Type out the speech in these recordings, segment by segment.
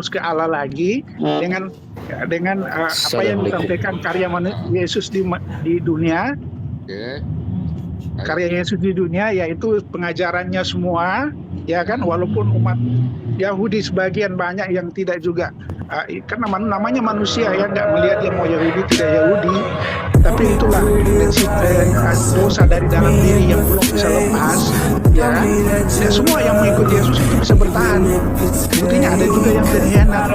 fokus ke Allah lagi dengan apa yang disampaikan karya Yesus di dunia. Oke. Karya Yesus di dunia yaitu pengajarannya semua, ya kan, walaupun umat Yahudi sebagian banyak yang tidak juga, karena namanya manusia ya, nggak melihat dia mau Yahudi tidak Yahudi, tapi itulah prinsip dosa dari dalam diri yang belum bisa lepas, ya kan. Tidak semua yang mengikut Yesus itu bisa bertahan, buktinya ada juga yang berkhianat.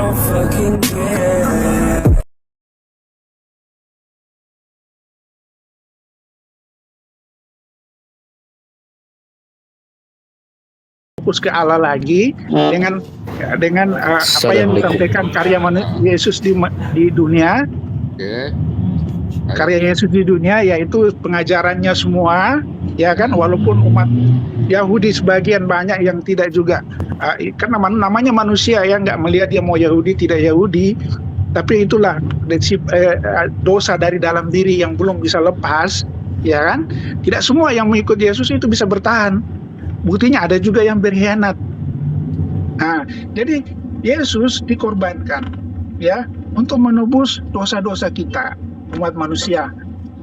Fokus ke Allah lagi dengan apa yang disampaikan karya Yesus di dunia. Oke. Karya Yesus di dunia yaitu pengajarannya semua, ya kan, walaupun umat Yahudi sebagian banyak yang tidak juga, karena namanya manusia ya, nggak melihat dia mau Yahudi tidak Yahudi, tapi itulah prinsip dosa dari dalam diri yang belum bisa lepas, ya kan. Tidak semua yang mengikut Yesus itu bisa bertahan, buktinya ada juga yang berkhianat. Nah, jadi Yesus dikorbankan ya untuk menebus dosa-dosa kita umat manusia.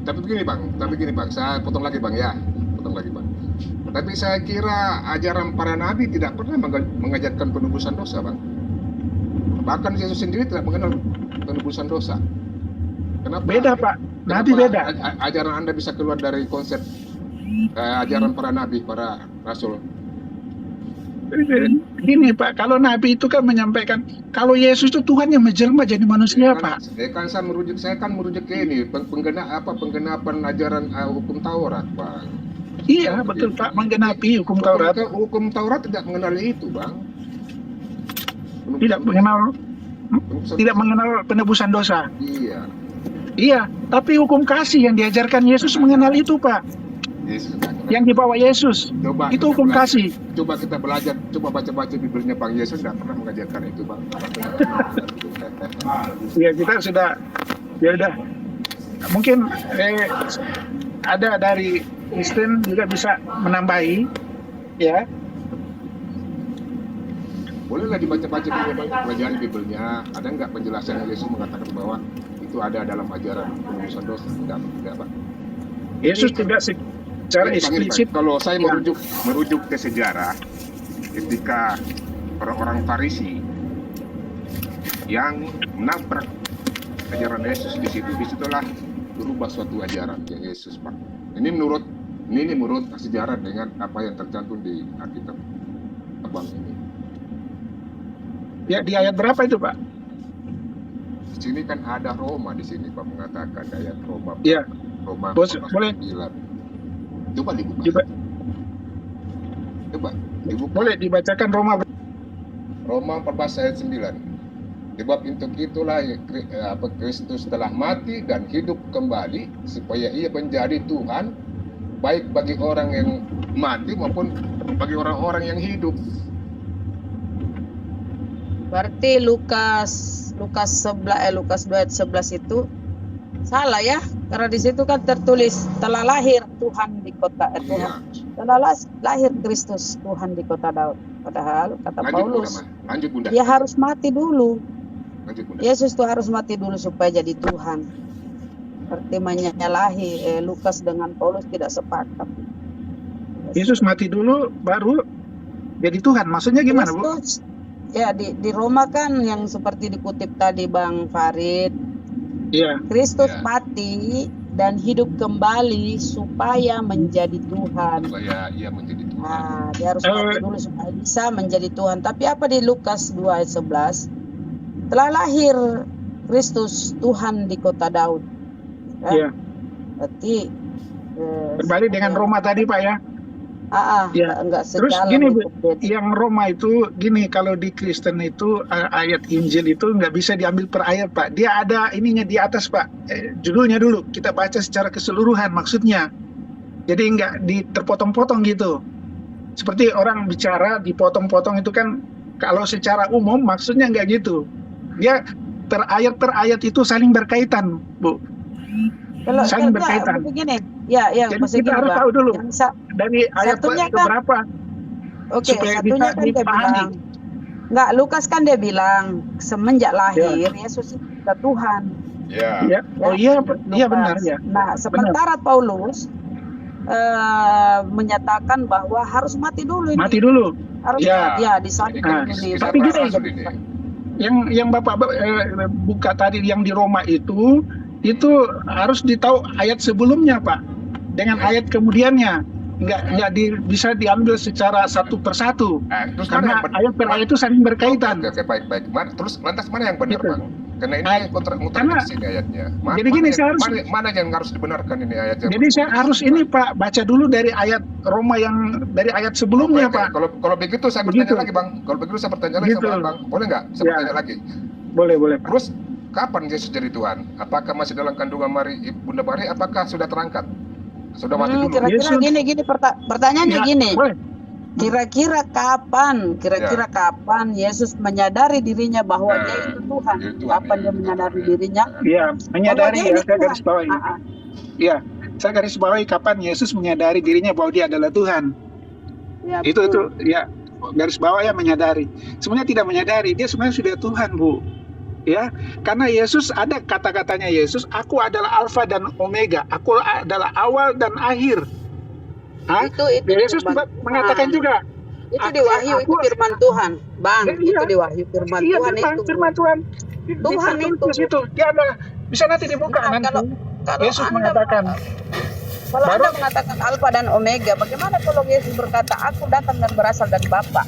Tapi begini bang, saya potong lagi bang. Tapi saya kira ajaran para nabi tidak pernah mengajarkan penebusan dosa bang. Bahkan Yesus sendiri tidak mengenal penebusan dosa. Kenapa? Beda pak, nabi beda. Ajaran Anda bisa keluar dari konsep ajaran para nabi, para rasul. Gini Pak, kalau Nabi itu kan menyampaikan kalau Yesus itu Tuhan yang menjelma jadi manusia Pak. Saya kan merujuk ke ini penggenapan ajaran hukum Taurat Pak. Iya betul Pak, menggenapi hukum Taurat. Hukum Taurat tidak mengenal itu Bang. Tidak mengenal penebusan dosa. Iya, tapi hukum kasih yang diajarkan Yesus mengenal itu Pak. Yang dibawa Yesus itu hukum kasih. Coba kita belajar, coba baca-baca Bibelnya Bang. Yesus tidak pernah mengajarkan itu Bang. Ya kita sudah, ya udah. Mungkin ada dari Kristen juga bisa menambahi, ya. Bolehlah dibaca-baca pelajaran Bibelnya. Ada nggak penjelasan Yesus mengatakan bahwa itu ada dalam ajaran penebusan dosa? Enggak Pak. Yesus tidak secara eksplisit. Kalau saya merujuk ke sejarah, ketika orang-orang Farisi yang menabrak ajaran Yesus disitulah berubah suatu ajaran yang Yesus Pak. Ini menurut sejarah dengan apa yang tercantum di Alkitab Abang ini. Ya di ayat berapa itu Pak? Di sini kan ada Roma di sini Pak mengatakan ayat Roma. Iya. Roma boleh. Coba dibuka. Boleh dibacakan Roma 14 ayat 9. Sebab untuk itulah Kristus telah mati dan hidup kembali supaya ia menjadi Tuhan baik bagi orang yang mati maupun bagi orang-orang yang hidup. Berarti Lukas 2 ayat 11 itu salah ya, karena di situ kan tertulis telah lahir Tuhan di kota telah lahir Kristus Tuhan di kota Daud. Padahal kata Paulus, dia harus mati dulu. Yesus tuh harus mati dulu supaya jadi Tuhan. Berarti menyalahi Lukas dengan Paulus tidak sepakat. Yesus mati dulu baru jadi Tuhan. Maksudnya gimana Bu? Ya di Roma kan yang seperti dikutip tadi Bang Farid. Kristus mati dan hidup kembali supaya menjadi Tuhan. Supaya ia menjadi Tuhan. Nah, dia harus mati dulu supaya bisa menjadi Tuhan. Tapi apa di Lukas 2 ayat 11? Telah lahir Kristus Tuhan di kota Daud. Iya. Berarti berbalik dengan Roma tadi Pak ya. Enggak terus gini Bu, yang Roma itu gini, kalau di Kristen itu ayat Injil itu nggak bisa diambil per ayat Pak. Dia ada ininya di atas Pak, judulnya dulu kita baca secara keseluruhan maksudnya. Jadi nggak terpotong-potong gitu. Seperti orang bicara dipotong-potong itu kan kalau secara umum maksudnya nggak gitu. Dia per ayat itu saling berkaitan Bu. Saling berkaitan. Begini, jadi kita harus tahu dulu dari ayat ke berapa, supaya bisa dipahami. Enggak, Lukas kan dia bilang semenjak lahir Yesus itu sudah Tuhan. Ya. Ya. Oh iya, iya Lukas. benar ya. Nah, sementara Paulus menyatakan bahwa harus mati dulu ini. Mati dulu. Harus Ya. disalib Nah, dulu nih. tapi gini, ini. Yang Bapak buka tadi yang di Roma itu harus ditahu ayat sebelumnya, Pak. Dengan ayat kemudiannya. Nggak bisa diambil secara satu persatu. Terus Karena mana yang ayat per ayat itu saling berkaitan. Oke, baik. Terus lantas mana yang benar, Gitu. Bang? Karena ini muter Karena- di sini ayatnya. Jadi gini, saya harus- mana yang harus dibenarkan ini ayatnya? Jadi saya harus ini Pak, baca dulu dari ayat Roma yang dari ayat sebelumnya, Pak. Kalau begitu saya Begitu. bertanya lagi, Bang. Kalau begitu saya bertanya lagi Begitu. sama Bang. Boleh nggak? Saya Ya. bertanya lagi. Boleh, Pak. Terus kapan Yesus jadi Tuhan? Apakah masih dalam kandungan Bunda Maria? Apakah sudah terangkat? Sudah mati dulu? Kira-kira Yesus. gini pertanyaannya Ya, gini. boleh. Kira-kira kapan Yesus menyadari dirinya bahwa dia itu Tuhan? Dia Tuhan, Kapan ya. dia menyadari dirinya? Iya, menyadari Bahwa dia ya, ini saya Tuhan. garis bawahi. Iya, saya garis bawahi kapan Yesus menyadari dirinya bahwa dia adalah Tuhan. Ya, Itu betul. ya, garis bawah ya menyadari. Sebenarnya tidak menyadari, dia sebenarnya sudah Tuhan, Bu. Ya, karena Yesus ada kata-katanya Yesus, aku adalah Alfa dan Omega, aku adalah awal dan akhir. Hah? Itu Yesus firman mengatakan Tuhan. juga, Itu di Wahyu, itu firman Tuhan. Bang, Iya. itu di Wahyu firman iya Tuhan Tuhan, itu. firman Tuhan. Tuhan Ditulis itu. di situ. Dia ada, bisa nanti dibuka Nah, nanti. kalau Yesus Anda- mengatakan, Kalau Baru- Anda mengatakan Alfa dan Omega, bagaimana kalau Yesus berkata, aku datang dan berasal dari Bapa?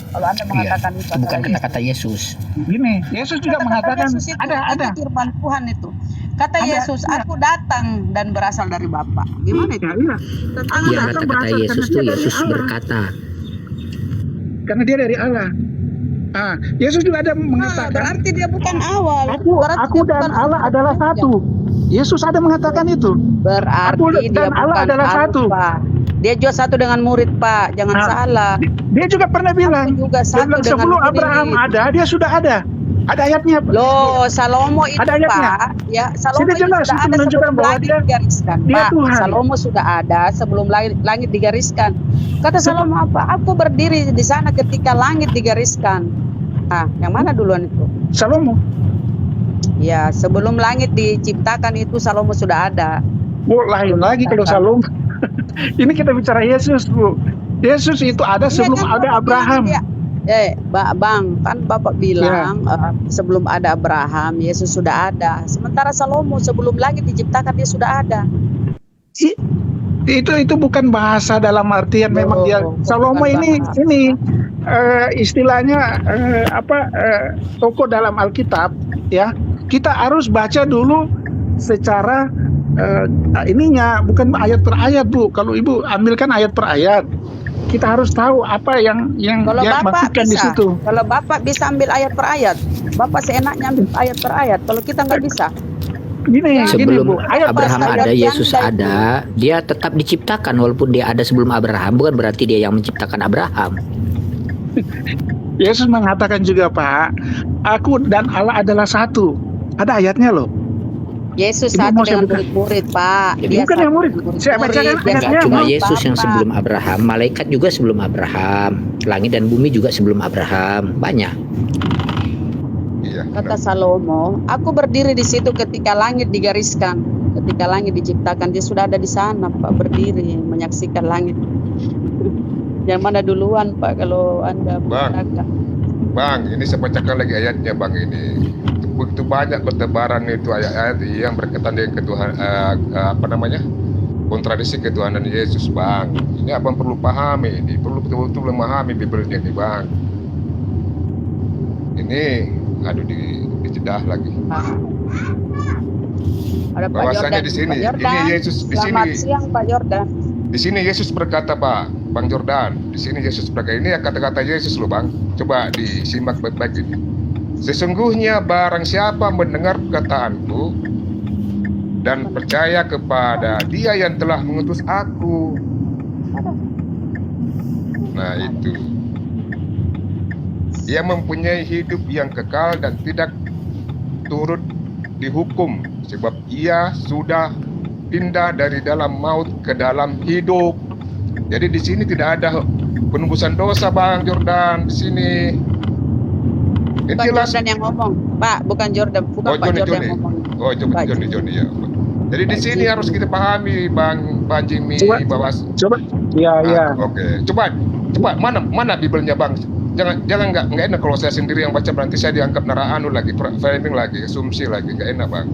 Kalau Anda mengatakan itu, Itu bukan adalah kata-kata Yesus. gini, Yesus juga Kata-kata mengatakan, Yesus itu, ada. itu firman Tuhan itu. Kata Ada, Yesus, iya. aku datang dan berasal dari Bapa. Gimana itu? Ya, iya. Tentang Yang datang kata-kata berasal Yesus karena itu dia dari Yesus Allah. berkata. Karena dia dari Allah. Yesus juga ada mengatakan, berarti dia bukan awal. Berarti aku dia dan bukan Allah awal. adalah satu. Yesus ada mengatakan itu. Berarti Aku dia dan Allah bukan adalah satu. Alfa. Dia juga satu dengan murid, Pak. Jangan Nah, salah. Dia juga pernah bilang, Aku juga dia satu bilang dengan sebelum murid. Abraham ada, dia sudah ada. Ada ayatnya. Loh, Salomo itu, Ada ayatnya. Pak. Ya, Salomo Sudah itu jelas, sudah itu ada menunjukkan sebelum bahwa langit dia- digariskan. dia Pak, Tuhan. Salomo sudah ada sebelum langit digariskan. Kata Salomo apa? Aku berdiri di sana ketika langit digariskan. Yang mana duluan itu? Salomo. Ya, sebelum langit diciptakan itu Salomo sudah ada. Bu, lain lagi kalau Salomo. Ini kita bicara Yesus, Bu. Yesus itu ada Iya sebelum kan, ada Bapak Abraham. bilang dia- Bang, kan Bapak bilang sebelum ada Abraham, Yesus sudah ada. Sementara Salomo sebelum langit diciptakan dia sudah ada. Itu bukan bahasa dalam artian memang dia bukan Salomo ini bahasa. istilahnya tokoh dalam Alkitab ya. Kita harus baca dulu secara ininya, bukan ayat per ayat, Bu. Kalau Ibu ambilkan ayat per ayat, kita harus tahu apa yang Kalau dia Bapak maksudkan di bisa, situ. kalau Bapak bisa ambil ayat per ayat, Bapak seenaknya ambil ayat per ayat. Kalau kita nggak bisa, Gini, Sebelum Bu. Ayat Abraham ayat ada, yang Yesus ada itu. ada, dia tetap diciptakan walaupun dia ada sebelum Abraham. Bukan berarti dia yang menciptakan Abraham. Yesus mengatakan juga, Pak, aku dan Allah adalah satu. Ada ayatnya loh. Yesus Ibu satu mau saya dengan buka? murid-murid, Pak. Jadi Dia bukan satu yang murid. dengan Saya bacakan dia ayatnya. Enggak satu cuma dengan Yesus yang Bapa. sebelum Abraham, malaikat juga sebelum Abraham, langit dan bumi juga sebelum Abraham, banyak. Iya. Kata Salomo, aku berdiri di situ ketika langit digariskan, ketika langit diciptakan. Dia sudah ada di sana, Pak, berdiri menyaksikan langit. Yang mana duluan, Pak, kalau Anda Bang. mengatakan. Bang, ini saya bacakan lagi ayatnya, Bang. Ini begitu banyak bertebaran itu ayat-ayat yang berkaitan dengan ketuhanan, kontradiksi ketuhanan Yesus, Bang. Ini abang perlu pahami, ini perlu betul-betul memahami Bibelnya nih, Bang. Ini dijedah lagi. Ada Pak Bahwasanya Jordan. di sini, Pak Jordan. ini Yesus di Selamat sini. siang, Pak Jordan. Di sini Yesus berkata, Bang Jordan. Di sini Yesus berkata, ini kata-kata Yesus loh, Bang. Coba disimak baik-baik ini. Sesungguhnya barang siapa mendengar perkataanku dan percaya kepada Dia yang telah mengutus aku. Nah, itu. Ia mempunyai hidup yang kekal dan tidak turut dihukum, sebab ia sudah pindah dari dalam maut ke dalam hidup. Jadi di sini tidak ada penebusan dosa, Bang Jordan. Di sini Bukan jelas. Jordan yang ngomong, Pak. Bukan Jordan, bukan Oh, Pak Joni, Jordan Joni. yang ngomong. Oh, Pak Joni ya. Jadi di Pak sini Jimmy. harus kita pahami, Bang Jimmy, Coba, bahwa coba. Ya, ya. oke. Coba mana Bibelnya, Bang? Jangan nggak enak kalau saya sendiri yang baca, berarti saya dianggap anu lagi, framing lagi, asumsi lagi, nggak enak, Bang.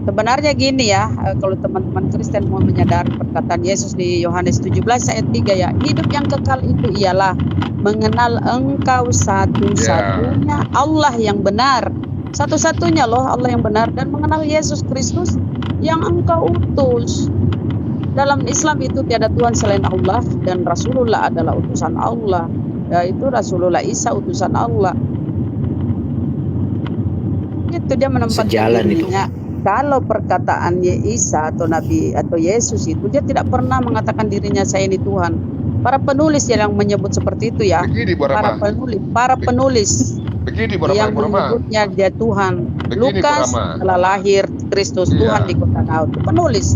Sebenarnya gini ya, kalau teman-teman Kristen mau menyadari perkataan Yesus di Yohanes 17 ayat 3 ya, hidup yang kekal itu ialah mengenal Engkau satu-satunya Allah yang benar. Satu-satunya loh Allah yang benar, dan mengenal Yesus Kristus yang Engkau utus. Dalam Islam itu tiada Tuhan selain Allah, dan Rasulullah adalah utusan Allah, yaitu Rasulullah Isa utusan Allah. Itu dia menempatkan Sejalan itu. dirinya. Kalau perkataan Isa atau Nabi atau Yesus itu, dia tidak pernah mengatakan dirinya saya ini Tuhan. Para penulis yang menyebut seperti itu ya. Begini, Bu Rama. Para penulis Begini, Bu Rama, yang Bu Rama. menyebutnya dia Tuhan. Begini, Bu Lukas Rama. telah lahir Kristus Iya. Tuhan di kota Daud. Penulis.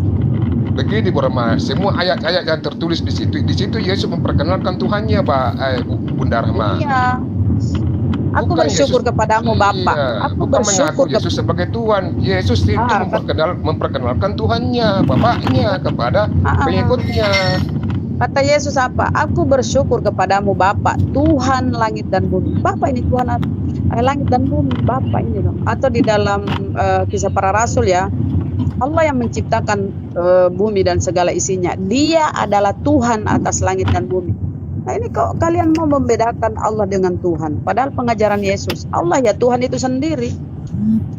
Begini, Bu Rama, semua ayat-ayat yang tertulis di situ Yesus memperkenalkan Tuhannya, Bunda Rama. Iya. Aku Bukan bersyukur Yesus. kepadamu Bapa. Iya, Aku bukan bersyukur mengaku Yesus sebagai Tuhan. Yesus itu memperkenalkan Tuhannya, Bapaknya kepada pengikutnya. Kata Yesus apa? Aku bersyukur kepadamu Bapa, Tuhan langit dan bumi. Bapa ini Tuhan langit dan bumi, Bapa ini dong. Atau di dalam Kisah Para Rasul ya, Allah yang menciptakan bumi dan segala isinya. Dia adalah Tuhan atas langit dan bumi. Nah ini kok kalian mau membedakan Allah dengan Tuhan? Padahal pengajaran Yesus, Allah ya Tuhan itu sendiri.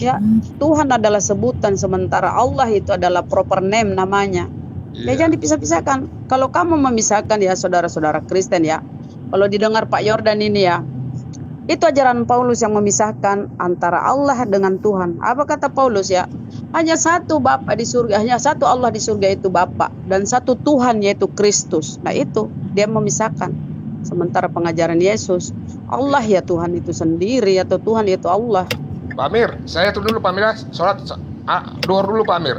Ya, Tuhan adalah sebutan, sementara Allah itu adalah proper name namanya. Ya jangan dipisah-pisahkan. Kalau kamu memisahkan ya saudara-saudara Kristen ya, kalau didengar Pak Yordan ini ya, itu ajaran Paulus yang memisahkan antara Allah dengan Tuhan. Apa kata Paulus ya? Hanya satu Bapa di surga, hanya satu Allah di surga itu Bapa, dan satu Tuhan yaitu Kristus. Nah itu dia memisahkan. Sementara pengajaran Yesus, Allah ya Tuhan itu sendiri, atau Tuhan yaitu Allah. Pak Amir, saya turun dulu Pak Amir ya. Sholat duhur dulu Pak Amir.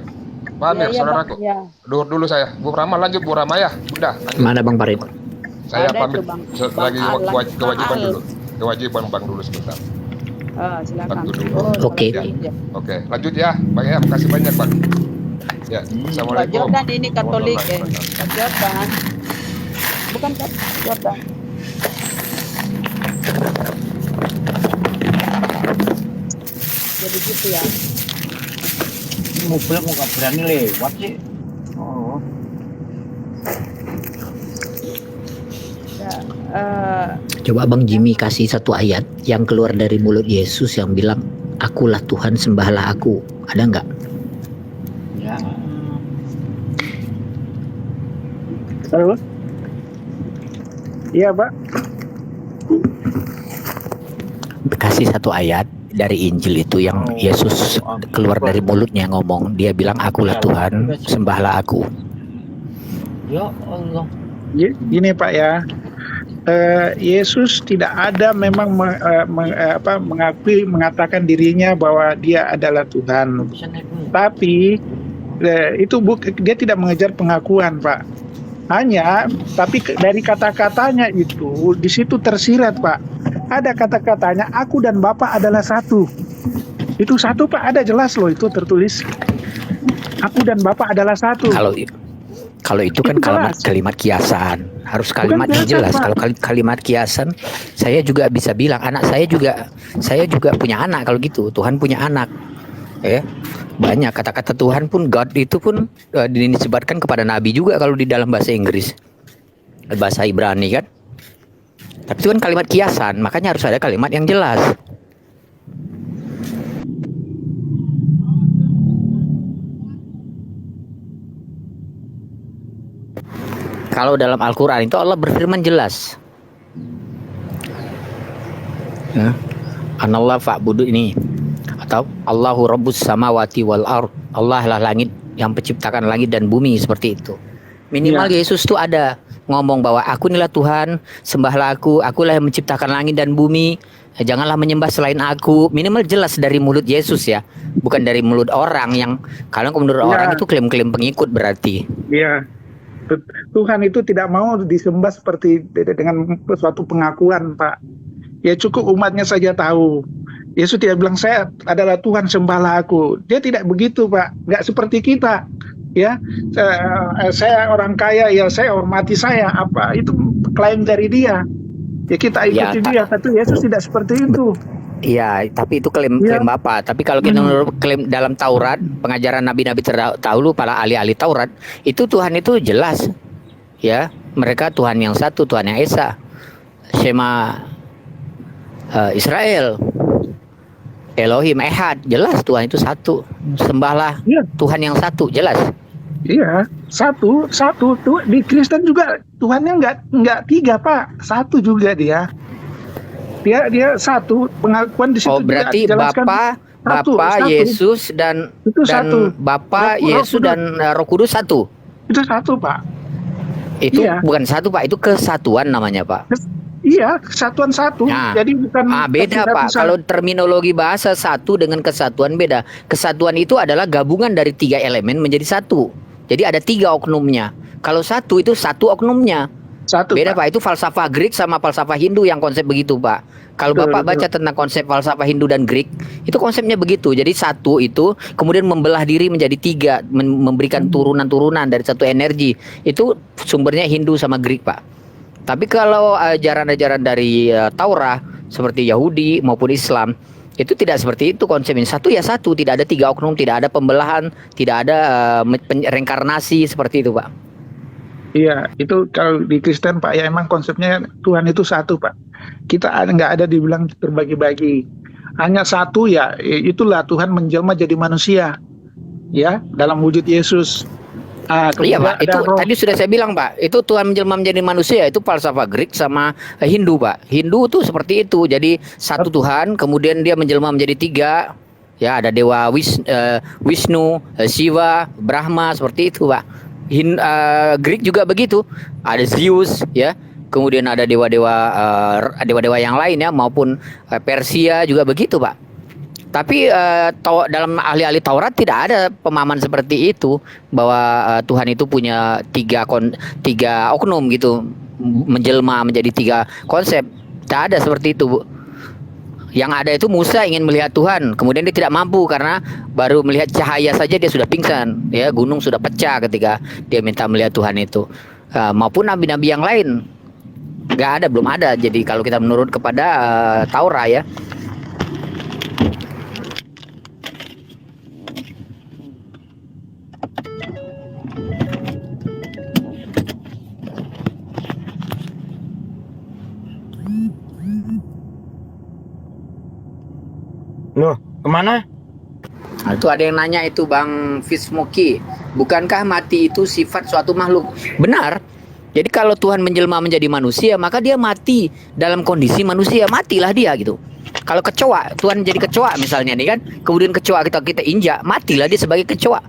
Pak Amir, saudaraku. Ya. Duhur dulu saya. Bu Rama lanjut, Bu Rama ya. Udah. Lanjut. Mana Bang Farid? Saya Ada pamit itu, Bang. lagi Bang Al, kewajiban Bang Al. dulu. Kewajiban Bang dulu sebentar. Silakan. Bantu dulu. Oke. Ya. Oke, lanjut ya. Bang ya, makasih banyak Bang. Ya, Pak Assalamualaikum. Jordan ini Katolik Warahmatullahi wabarakatuh. Pak Jordan. Bukan Pak Jordan. Jadi gitu ya. Mobil mau gak berani lewat sih. Oh. Ya, Coba Bang Jimmy kasih satu ayat yang keluar dari mulut Yesus yang bilang, akulah Tuhan, sembahlah aku. Ada nggak? Ya. Halo? Iya, Pak. Kasih satu ayat dari Injil itu yang Yesus keluar dari mulutnya ngomong. Dia bilang, akulah Tuhan, sembahlah aku. Ya Allah. Gini Pak ya, Yesus tidak ada memang mengatakan dirinya bahwa dia adalah Tuhan. Tapi dia tidak mengejar pengakuan, Pak. Tapi dari kata-katanya itu di situ tersirat, Pak. Ada kata-katanya, aku dan Bapa adalah satu. Itu satu, Pak, ada jelas loh itu tertulis. Aku dan Bapa adalah satu. Kalau itu kan kalimat kiasan, harus kalimat yang jelas. Kalau kalimat kiasan, saya juga bisa bilang saya juga punya anak. Kalau gitu, Tuhan punya anak. Banyak kata-kata Tuhan pun, God itu pun dinisbatkan kepada Nabi juga kalau di dalam bahasa Inggris, bahasa Ibrani kan. Tapi itu kan kalimat kiasan, makanya harus ada kalimat yang jelas. Kalau dalam Al-Quran itu Allah berfirman jelas. Anallah fa'budu ini, atau Allahu Rabbus samawati wal ard. Allah lah langit yang menciptakan langit dan bumi, seperti itu. Minimal Yesus tuh ada ngomong bahwa aku inilah Tuhan, sembahlah akulah yang menciptakan langit dan bumi, janganlah menyembah selain aku. Minimal jelas dari mulut Yesus ya, bukan dari mulut orang yang kalau menurut orang itu klaim-klaim pengikut berarti. Iya. Tuhan itu tidak mau disembah seperti dengan suatu pengakuan, Pak. Ya cukup umatnya saja tahu. Yesus tidak bilang saya adalah Tuhan, sembahlah aku. Dia tidak begitu, Pak. Nggak seperti kita. Ya, saya orang kaya, ya saya hormati saya. Apa itu klaim dari dia? Ya kita Ya, ikuti dia. Tapi Yesus tidak seperti itu. iya, tapi itu klaim Ya. Bapak. Tapi kalau kita menurut klaim dalam Taurat, pengajaran nabi-nabi terdahulu, para ahli-ahli Taurat, itu Tuhan itu jelas. Ya, mereka Tuhan yang satu, Tuhan yang esa. Shema Israel, Elohim Ehad, jelas Tuhan itu satu. Sembahlah Iya. Tuhan yang satu, jelas. Iya, satu tuh di Kristen juga Tuhannya nggak tiga, Pak, satu juga dia satu, pengakuan di situ. Oh, berarti juga dijelaskan. Bapa, Satu. Yesus dan Itu satu. Bapa, Roh Yesus Kudus. dan Roh Kudus satu. Itu satu, Pak. Itu Iya. bukan satu, Pak, itu kesatuan namanya, Pak. Iya, kesatuan satu. Nah, Jadi bukan beda, Pak. Kalau terminologi bahasa satu dengan kesatuan beda. Kesatuan itu adalah gabungan dari 3 elemen menjadi satu. Jadi ada 3 oknumnya. Kalau satu itu satu oknumnya. satu, Beda, Pak. Pak. Itu falsafah Greek sama falsafah Hindu yang konsep begitu, Pak. Kalau Betul, Bapak betul. baca tentang konsep falsafah Hindu dan Greek, itu konsepnya begitu. Jadi satu itu kemudian membelah diri menjadi 3, memberikan turunan-turunan dari satu energi. Itu sumbernya Hindu sama Greek, Pak. Tapi kalau ajaran-ajaran dari Taurat seperti Yahudi maupun Islam, itu tidak seperti itu konsepnya. Satu ya satu, tidak ada 3 oknum, tidak ada pembelahan, tidak ada reinkarnasi seperti itu, Pak. Iya, itu kalau di Kristen, Pak, ya emang konsepnya Tuhan itu satu, Pak. Kita nggak ada dibilang terbagi-bagi. Hanya satu, ya itulah Tuhan menjelma jadi manusia, ya, dalam wujud Yesus. Iya, Pak, itu roh. tadi sudah saya bilang, Pak. Itu Tuhan menjelma menjadi manusia, itu falsafah Greek sama Hindu, Pak. Hindu tuh seperti itu. Jadi satu Tuhan, kemudian dia menjelma menjadi 3. Ya, ada dewa Wisnu, Shiva, Brahma, seperti itu, Pak. Greek juga begitu. Ada Zeus, ya. Kemudian ada dewa-dewa yang lain, ya, maupun Persia juga begitu, Pak. Tapi dalam ahli-ahli Taurat tidak ada pemahaman seperti itu, bahwa Tuhan itu punya 3 oknum gitu, menjelma menjadi 3 konsep. Tidak ada seperti itu, Bu. Yang ada itu Musa ingin melihat Tuhan, kemudian dia tidak mampu karena baru melihat cahaya saja dia sudah pingsan, ya, gunung sudah pecah ketika dia minta melihat Tuhan itu. Maupun nabi-nabi yang lain nggak ada, belum ada. Jadi kalau kita menurut kepada Taurat, ya. Loh, kemana? Nah, itu ada yang nanya itu Bang Fismoki, bukankah mati itu sifat suatu makhluk? Benar. Jadi kalau Tuhan menjelma menjadi manusia, maka dia mati dalam kondisi manusia, matilah dia gitu. Kalau kecoa, Tuhan jadi kecoa misalnya nih kan, kemudian kecoa kita injak, matilah dia sebagai kecoa.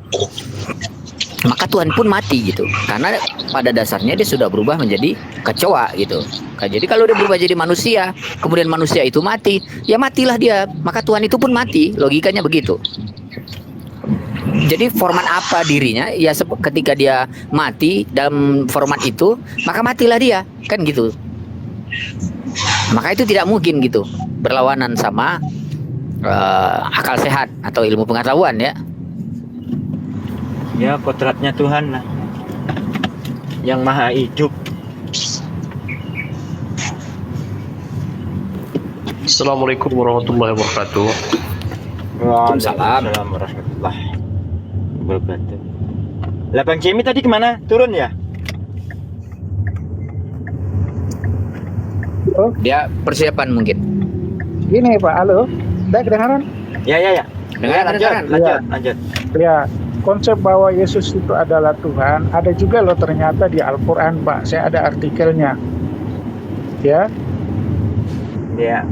Maka Tuhan pun mati gitu, karena pada dasarnya dia sudah berubah menjadi kecoa gitu. Jadi kalau dia berubah jadi manusia, kemudian manusia itu mati, ya matilah dia, maka Tuhan itu pun mati. Logikanya begitu. Jadi format apa dirinya, ya ketika dia mati dalam format itu, maka matilah dia, kan gitu. Maka itu tidak mungkin gitu, berlawanan sama akal sehat atau ilmu pengetahuan, ya. Ya, kodratnya Tuhan lah, yang maha hidup. Assalamualaikum warahmatullahi wabarakatuh. Waalaikumsalam warahmatullahi wabarakatuh. Lah, Bang Jimmy tadi kemana? Turun ya? Dia persiapan mungkin. Gini, Pak, halo, udah kedengaran? Ya. Dengar. Lanjut. Ya, konsep bahwa Yesus itu adalah Tuhan ada juga loh ternyata di Al-Quran, Pak. Saya ada artikelnya, ya. Ya.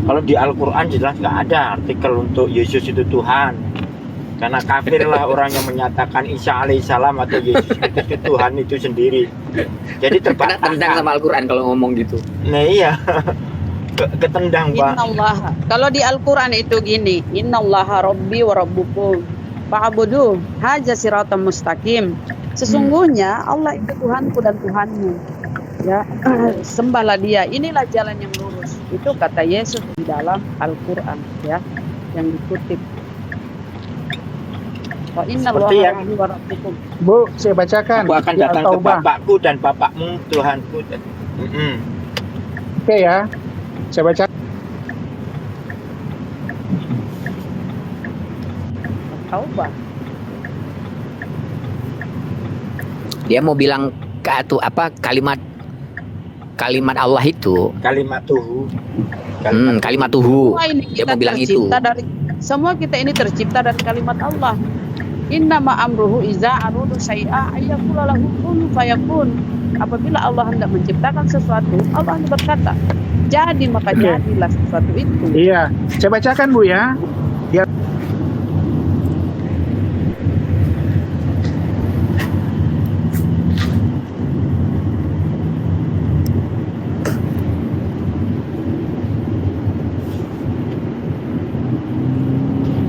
Kalau di Al-Quran jelas nggak ada artikel untuk Yesus itu Tuhan. Karena kafirlah orang yang menyatakan Isa alaihissalam atau Yesus itu Tuhan itu sendiri. Jadi Karena tendang sama Al-Quran kalau ngomong gitu. Nah iya, ketendang, Pak. Innallaha. Kalau di Al-Quran itu gini, Innallaha Rabbi wa Rabbukum Fa'budu haja siratal mustaqim. Sesungguhnya Allah itu Tuhanku dan Tuhanmu. Ya, sembahlah Dia. Inilah jalan yang lurus. Itu kata Yesus di dalam Al-Qur'an ya, yang dikutip. Wa inna Seperti Allaha yang- rabbi wa rabbukum. Bu, saya bacakan Aku akan di datang ke At-Taubah. bapakku dan bapakmu, Tuhanku. Oke ya, saya baca. Taubah. Dia mau bilang kalimat Allah itu, Kalimat tuhu. kalimat tuhu. Semua ini Dia kita mau bilang itu. tercipta dari semua kita ini tercipta dari kalimat Allah. Inna ma'amruhu iza arudu syai'a ayyakula lahu kun fayakun. Apabila Allah hendak menciptakan sesuatu, Allah hanya berkata, jadi maka Oke. jadilah sesuatu itu. Iya, saya bacakan Bu ya.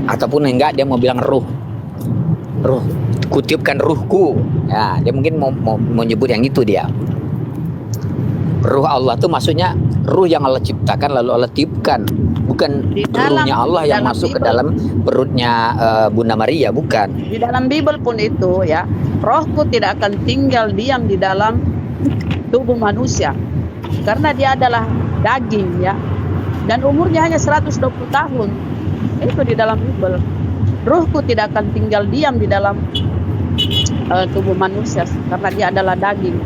Ataupun enggak, dia mau bilang ruh, kutipkan ruhku. Ya, dia mungkin mau nyebut yang itu dia. Ruh Allah tuh maksudnya ruh yang Allah ciptakan lalu Allah tiupkan, bukan Di dalam- ruhnya Allah yang dalam masuk ke Bible. dalam perutnya Bunda Maria, bukan. Di dalam Bible pun itu ya, rohku tidak akan tinggal diam di dalam tubuh manusia. Karena dia adalah daging ya. Dan umurnya hanya 120 tahun. Itu di dalam Bible. Ruhku tidak akan tinggal diam di dalam tubuh manusia karena dia adalah daging.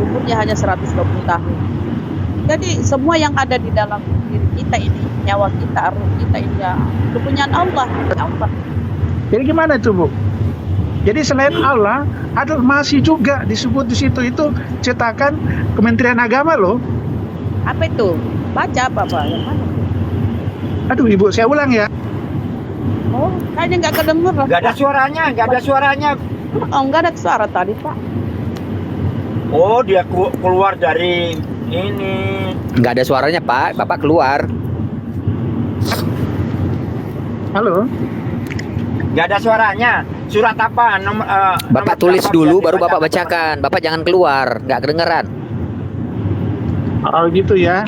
Umurnya hanya 120 tahun. Jadi semua yang ada di dalam diri kita ini, nyawa kita, ruh kita ini ya kepunyaan Allah. Jadi gimana itu Bu? Jadi selain Allah, ada masih juga disebut di situ itu cetakan Kementerian Agama loh. Apa itu? Baca apa yang mana? Aduh Ibu, saya ulang ya. Oh, kayaknya nggak kedengeran. Nggak ada suaranya, nggak ada suaranya. Oh, nggak ada suara tadi Pak. Oh, dia keluar dari ini. Nggak ada suaranya Pak, Bapak keluar. Halo. Nggak ada suaranya. Surat apa? Bapak nomor tulis berapa dulu, biar baru dibaca? Bapak bacakan. Bapak jangan keluar, nggak kedengeran. Oh gitu ya.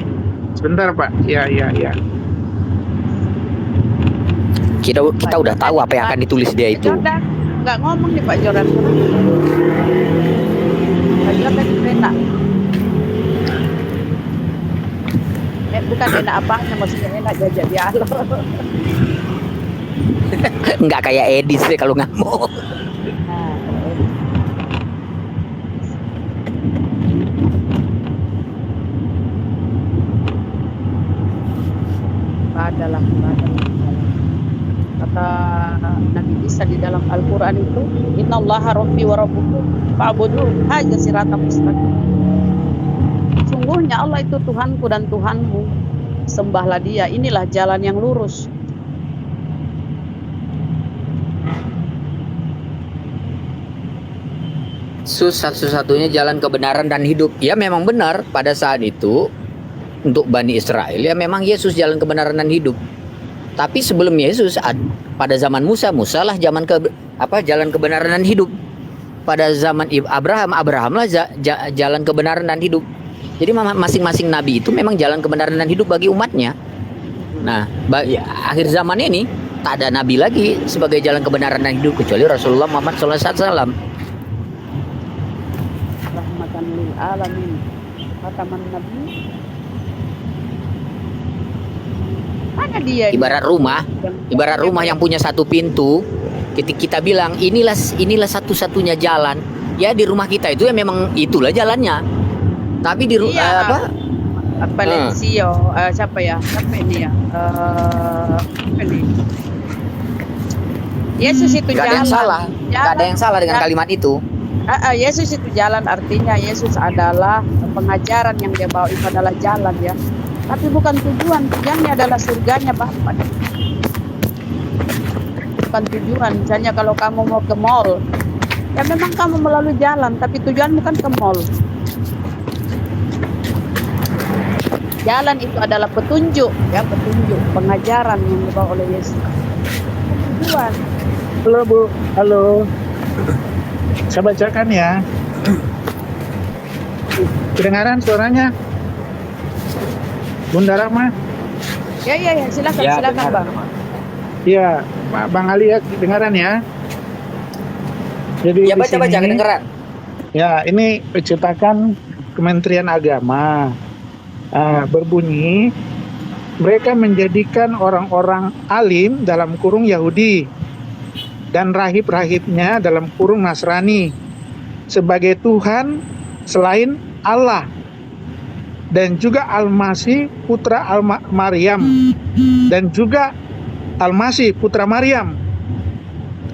Sebentar Pak. Ya. Kita udah tahu apa yang akan ditulis dia itu. Jordan nggak ngomong nih Pak Jordan. Pak Jordan enak. Bukan enak apanya, maksudnya enak jajak dialog. Nggak kayak Edis deh kalau ngamuk. Adalah kata Nabi Isa di dalam Al-Quran itu, Innallaha rabbi wa rabbukum fa'budu haja siratal mustaqim. Sungguhnya Allah itu Tuhanku dan Tuhanmu, sembahlah Dia. Inilah jalan yang lurus. Satu-satunya jalan kebenaran dan hidup. Ya memang benar pada saat itu untuk Bani Israel ya memang Yesus jalan kebenaran dan hidup. Tapi sebelum Yesus pada zaman Musa lah jalan kebenaran dan hidup. Pada zaman Abraham lah jalan kebenaran dan hidup. Jadi masing-masing nabi itu memang jalan kebenaran dan hidup bagi umatnya. Nah, akhir zaman ini tak ada nabi lagi sebagai jalan kebenaran dan hidup kecuali Rasulullah Muhammad SAW. Rahmatan lil alamin. Khataman Nabi. Mana dia? Ibarat rumah yang punya satu pintu. Kita bilang inilah satu-satunya jalan. Ya di rumah kita itu ya memang itulah jalannya. Tapi di Iya. Valencio, siapa ya? Siapa ini ya? Apa ini? Yesus itu Gak ada yang salah. Gak ada yang salah dengan kalimat itu. Yesus itu jalan, artinya Yesus adalah pengajaran yang dia bawa itu adalah jalan ya. Tapi bukan tujuan, tujuannya adalah surganya Bapak. Bukan tujuan, misalnya kalau kamu mau ke mall, ya memang kamu melalui jalan, tapi tujuan bukan ke mall. Jalan itu adalah petunjuk, ya, petunjuk, pengajaran yang dibawa oleh Yesus. Tujuan. Halo Bu, halo. Saya bacakan ya. Kedengaran suaranya? Bunda Rahma? Ya, silakan, Ya, silakan benar. Bang. Iya, Bang Ali ya, kedengaran ya. Jadi Ya di baca-baca sini- kedengeran. Ya, ini cetakan Kementerian Agama. Berbunyi, mereka menjadikan orang-orang alim dalam kurung Yahudi dan rahib-rahibnya dalam kurung Nasrani sebagai Tuhan selain Allah, dan juga Al-Masih putra Maryam, dan juga Al-Masih putra Maryam.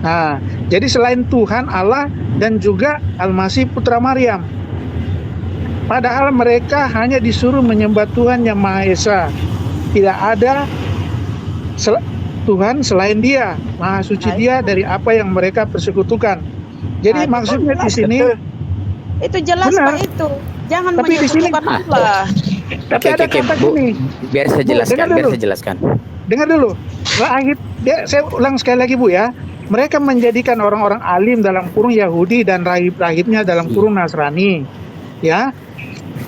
Nah, jadi selain Tuhan Allah dan juga Al-Masih putra Maryam. Padahal mereka hanya disuruh menyembah Tuhan yang Maha Esa. Tidak ada Tuhan selain Dia. Maha suci Dia dari apa yang mereka persekutukan. Jadi Nah, itu maksudnya kan di sini, Betul. Itu jelas Benar. Pak itu. Jangan Tapi di sini- menyekutukan Allah. tapi ada kata Bu. gini. Biar saya Bu, jelaskan, dengar biar dulu. saya jelaskan. Dengar dulu. Saya ulang sekali lagi Bu ya. Mereka menjadikan orang-orang alim dalam kurung Yahudi dan rahib-rahibnya dalam kurung Nasrani, ya,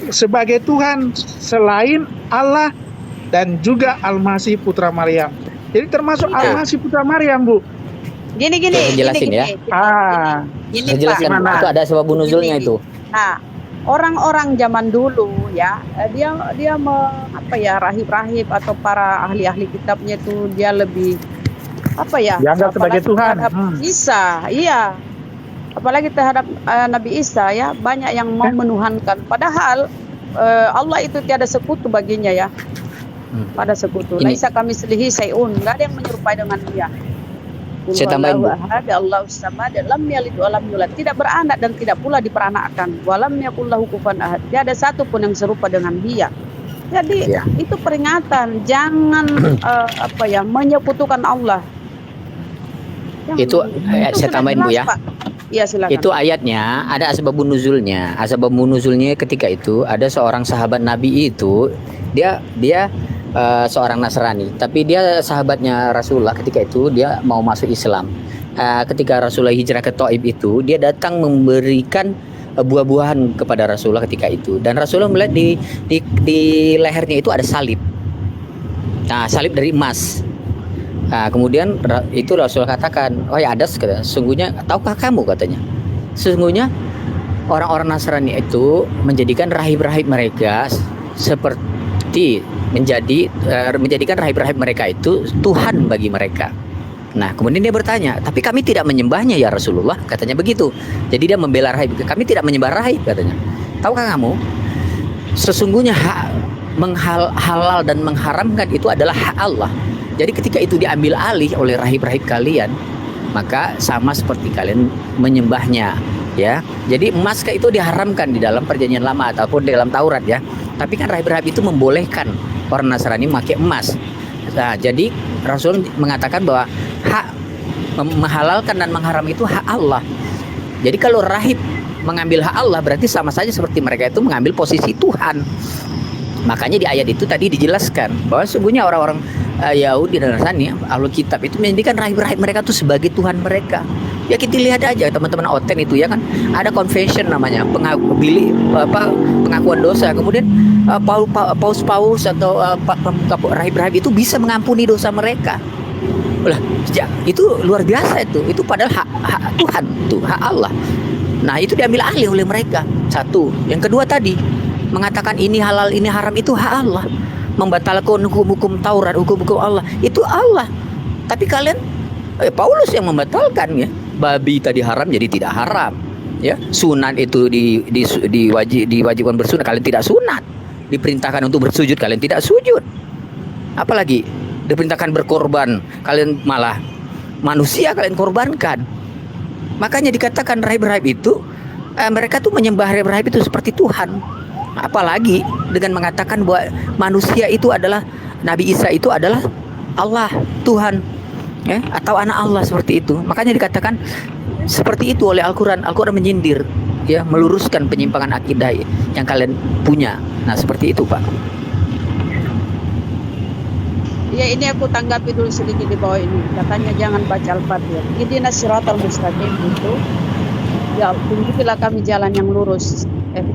sebagai Tuhan selain Allah dan juga Al-Masih putra Maryam. Jadi termasuk Iya. Al-Masih putra Maryam, Bu. Gini. Saya jelasin ya. Gini, Saya jelaskan Gimana? itu ada sebab nuzulnya Gini. itu. Nah, orang-orang zaman dulu ya, dia rahib-rahib atau para ahli-ahli kitabnya itu dia lebih Dianggap sebagai apalagi Tuhan. terhadap Isa, iya. Apalagi terhadap Nabi Isa ya, banyak yang mau menuhankan. Padahal Allah itu tiada sekutu baginya ya. Pada sekutu. Ini- Laisa kami selihi sayun, enggak ada yang menyerupai dengan dia. Saya tambahin, Bu. Ahad, Allahu samad, lam yalid wa lam yulad. Tidak beranak dan tidak pula diperanakkan. Wa lam yakul lahu kufuwan ahad. Tidak ada satu pun yang serupa dengan dia. Jadi Ya. itu peringatan, jangan menyekutukan Allah. Jangan. Itu, saya sudah tambahin, Bu, jelas, ya. Pak. Iya, silakan. Itu ayatnya ada asbabun nuzulnya. Asbabun nuzulnya ketika itu ada seorang sahabat Nabi itu dia seorang Nasrani, tapi dia sahabatnya Rasulullah. Ketika itu dia mau masuk Islam. Ketika Rasulullah hijrah ke Taif itu, dia datang memberikan buah-buahan kepada Rasulullah ketika itu. Dan Rasulullah melihat di lehernya itu ada salib. Nah, salib dari emas. Nah, kemudian itu Rasulullah katakan, "Oh ya Adas, sesungguhnya tahukah kamu," katanya, "sesungguhnya orang-orang Nasrani itu menjadikan rahib-rahib mereka seperti menjadikan rahib-rahib mereka itu Tuhan bagi mereka." Nah, kemudian dia bertanya, "Tapi kami tidak menyembahnya ya Rasulullah," katanya begitu. Jadi dia membela rahib. "Kami tidak menyembah rahib," katanya. "Tahukah kamu, sesungguhnya hak halal dan mengharamkan itu adalah hak Allah. Jadi ketika itu diambil alih oleh rahib-rahib kalian, maka sama seperti kalian menyembahnya." Ya, jadi emas itu diharamkan di dalam perjanjian lama ataupun di dalam Taurat ya. Tapi kan rahib-rahib itu membolehkan orang Nasrani memakai emas. Nah, jadi Rasul mengatakan bahwa hak menghalalkan dan mengharam itu hak Allah. Jadi kalau rahib mengambil hak Allah berarti sama saja seperti mereka itu mengambil posisi Tuhan. Makanya di ayat itu tadi dijelaskan bahwa sesungguhnya orang-orang Yahudi dan Nasrani, Ahlul Kitab itu menjadikan rahib-rahib mereka itu sebagai Tuhan mereka. Ya kita lihat aja teman-teman Oten itu ya kan, ada confession namanya, pengakuan dosa. Kemudian paus-paus atau rahib-rahib itu bisa mengampuni dosa mereka. Lah, itu luar biasa itu padahal hak Tuhan, itu hak Allah. Nah, itu diambil alih oleh mereka. Satu. Yang kedua tadi mengatakan ini halal, ini haram, itu hak Allah. Membatalkan hukum-hukum Taurat, hukum-hukum Allah, itu Allah. Tapi kalian Paulus yang membatalkan ya. Babi tadi haram jadi tidak haram. Ya, sunat itu diwajibkan bersunat, kalian tidak sunat. Diperintahkan untuk bersujud, kalian tidak sujud. Apalagi diperintahkan berkorban, kalian malah manusia kalian korbankan. Makanya dikatakan rahib-rahib itu mereka tuh menyembah rahib-rahib itu seperti Tuhan. Apalagi dengan mengatakan bahwa manusia itu adalah Nabi Isa itu adalah Allah, Tuhan, ya, atau anak Allah seperti itu. Makanya dikatakan seperti itu oleh Al-Quran. Al-Quran menyindir, ya, meluruskan penyimpangan akidah yang kalian punya. Nah, seperti itu, Pak. Ya ini aku tanggapi dulu sedikit di bawah ini. Katanya jangan baca Al-Fatihah. Ihdinas siratal mustaqim itu, ya tunjukilah kami jalan yang lurus.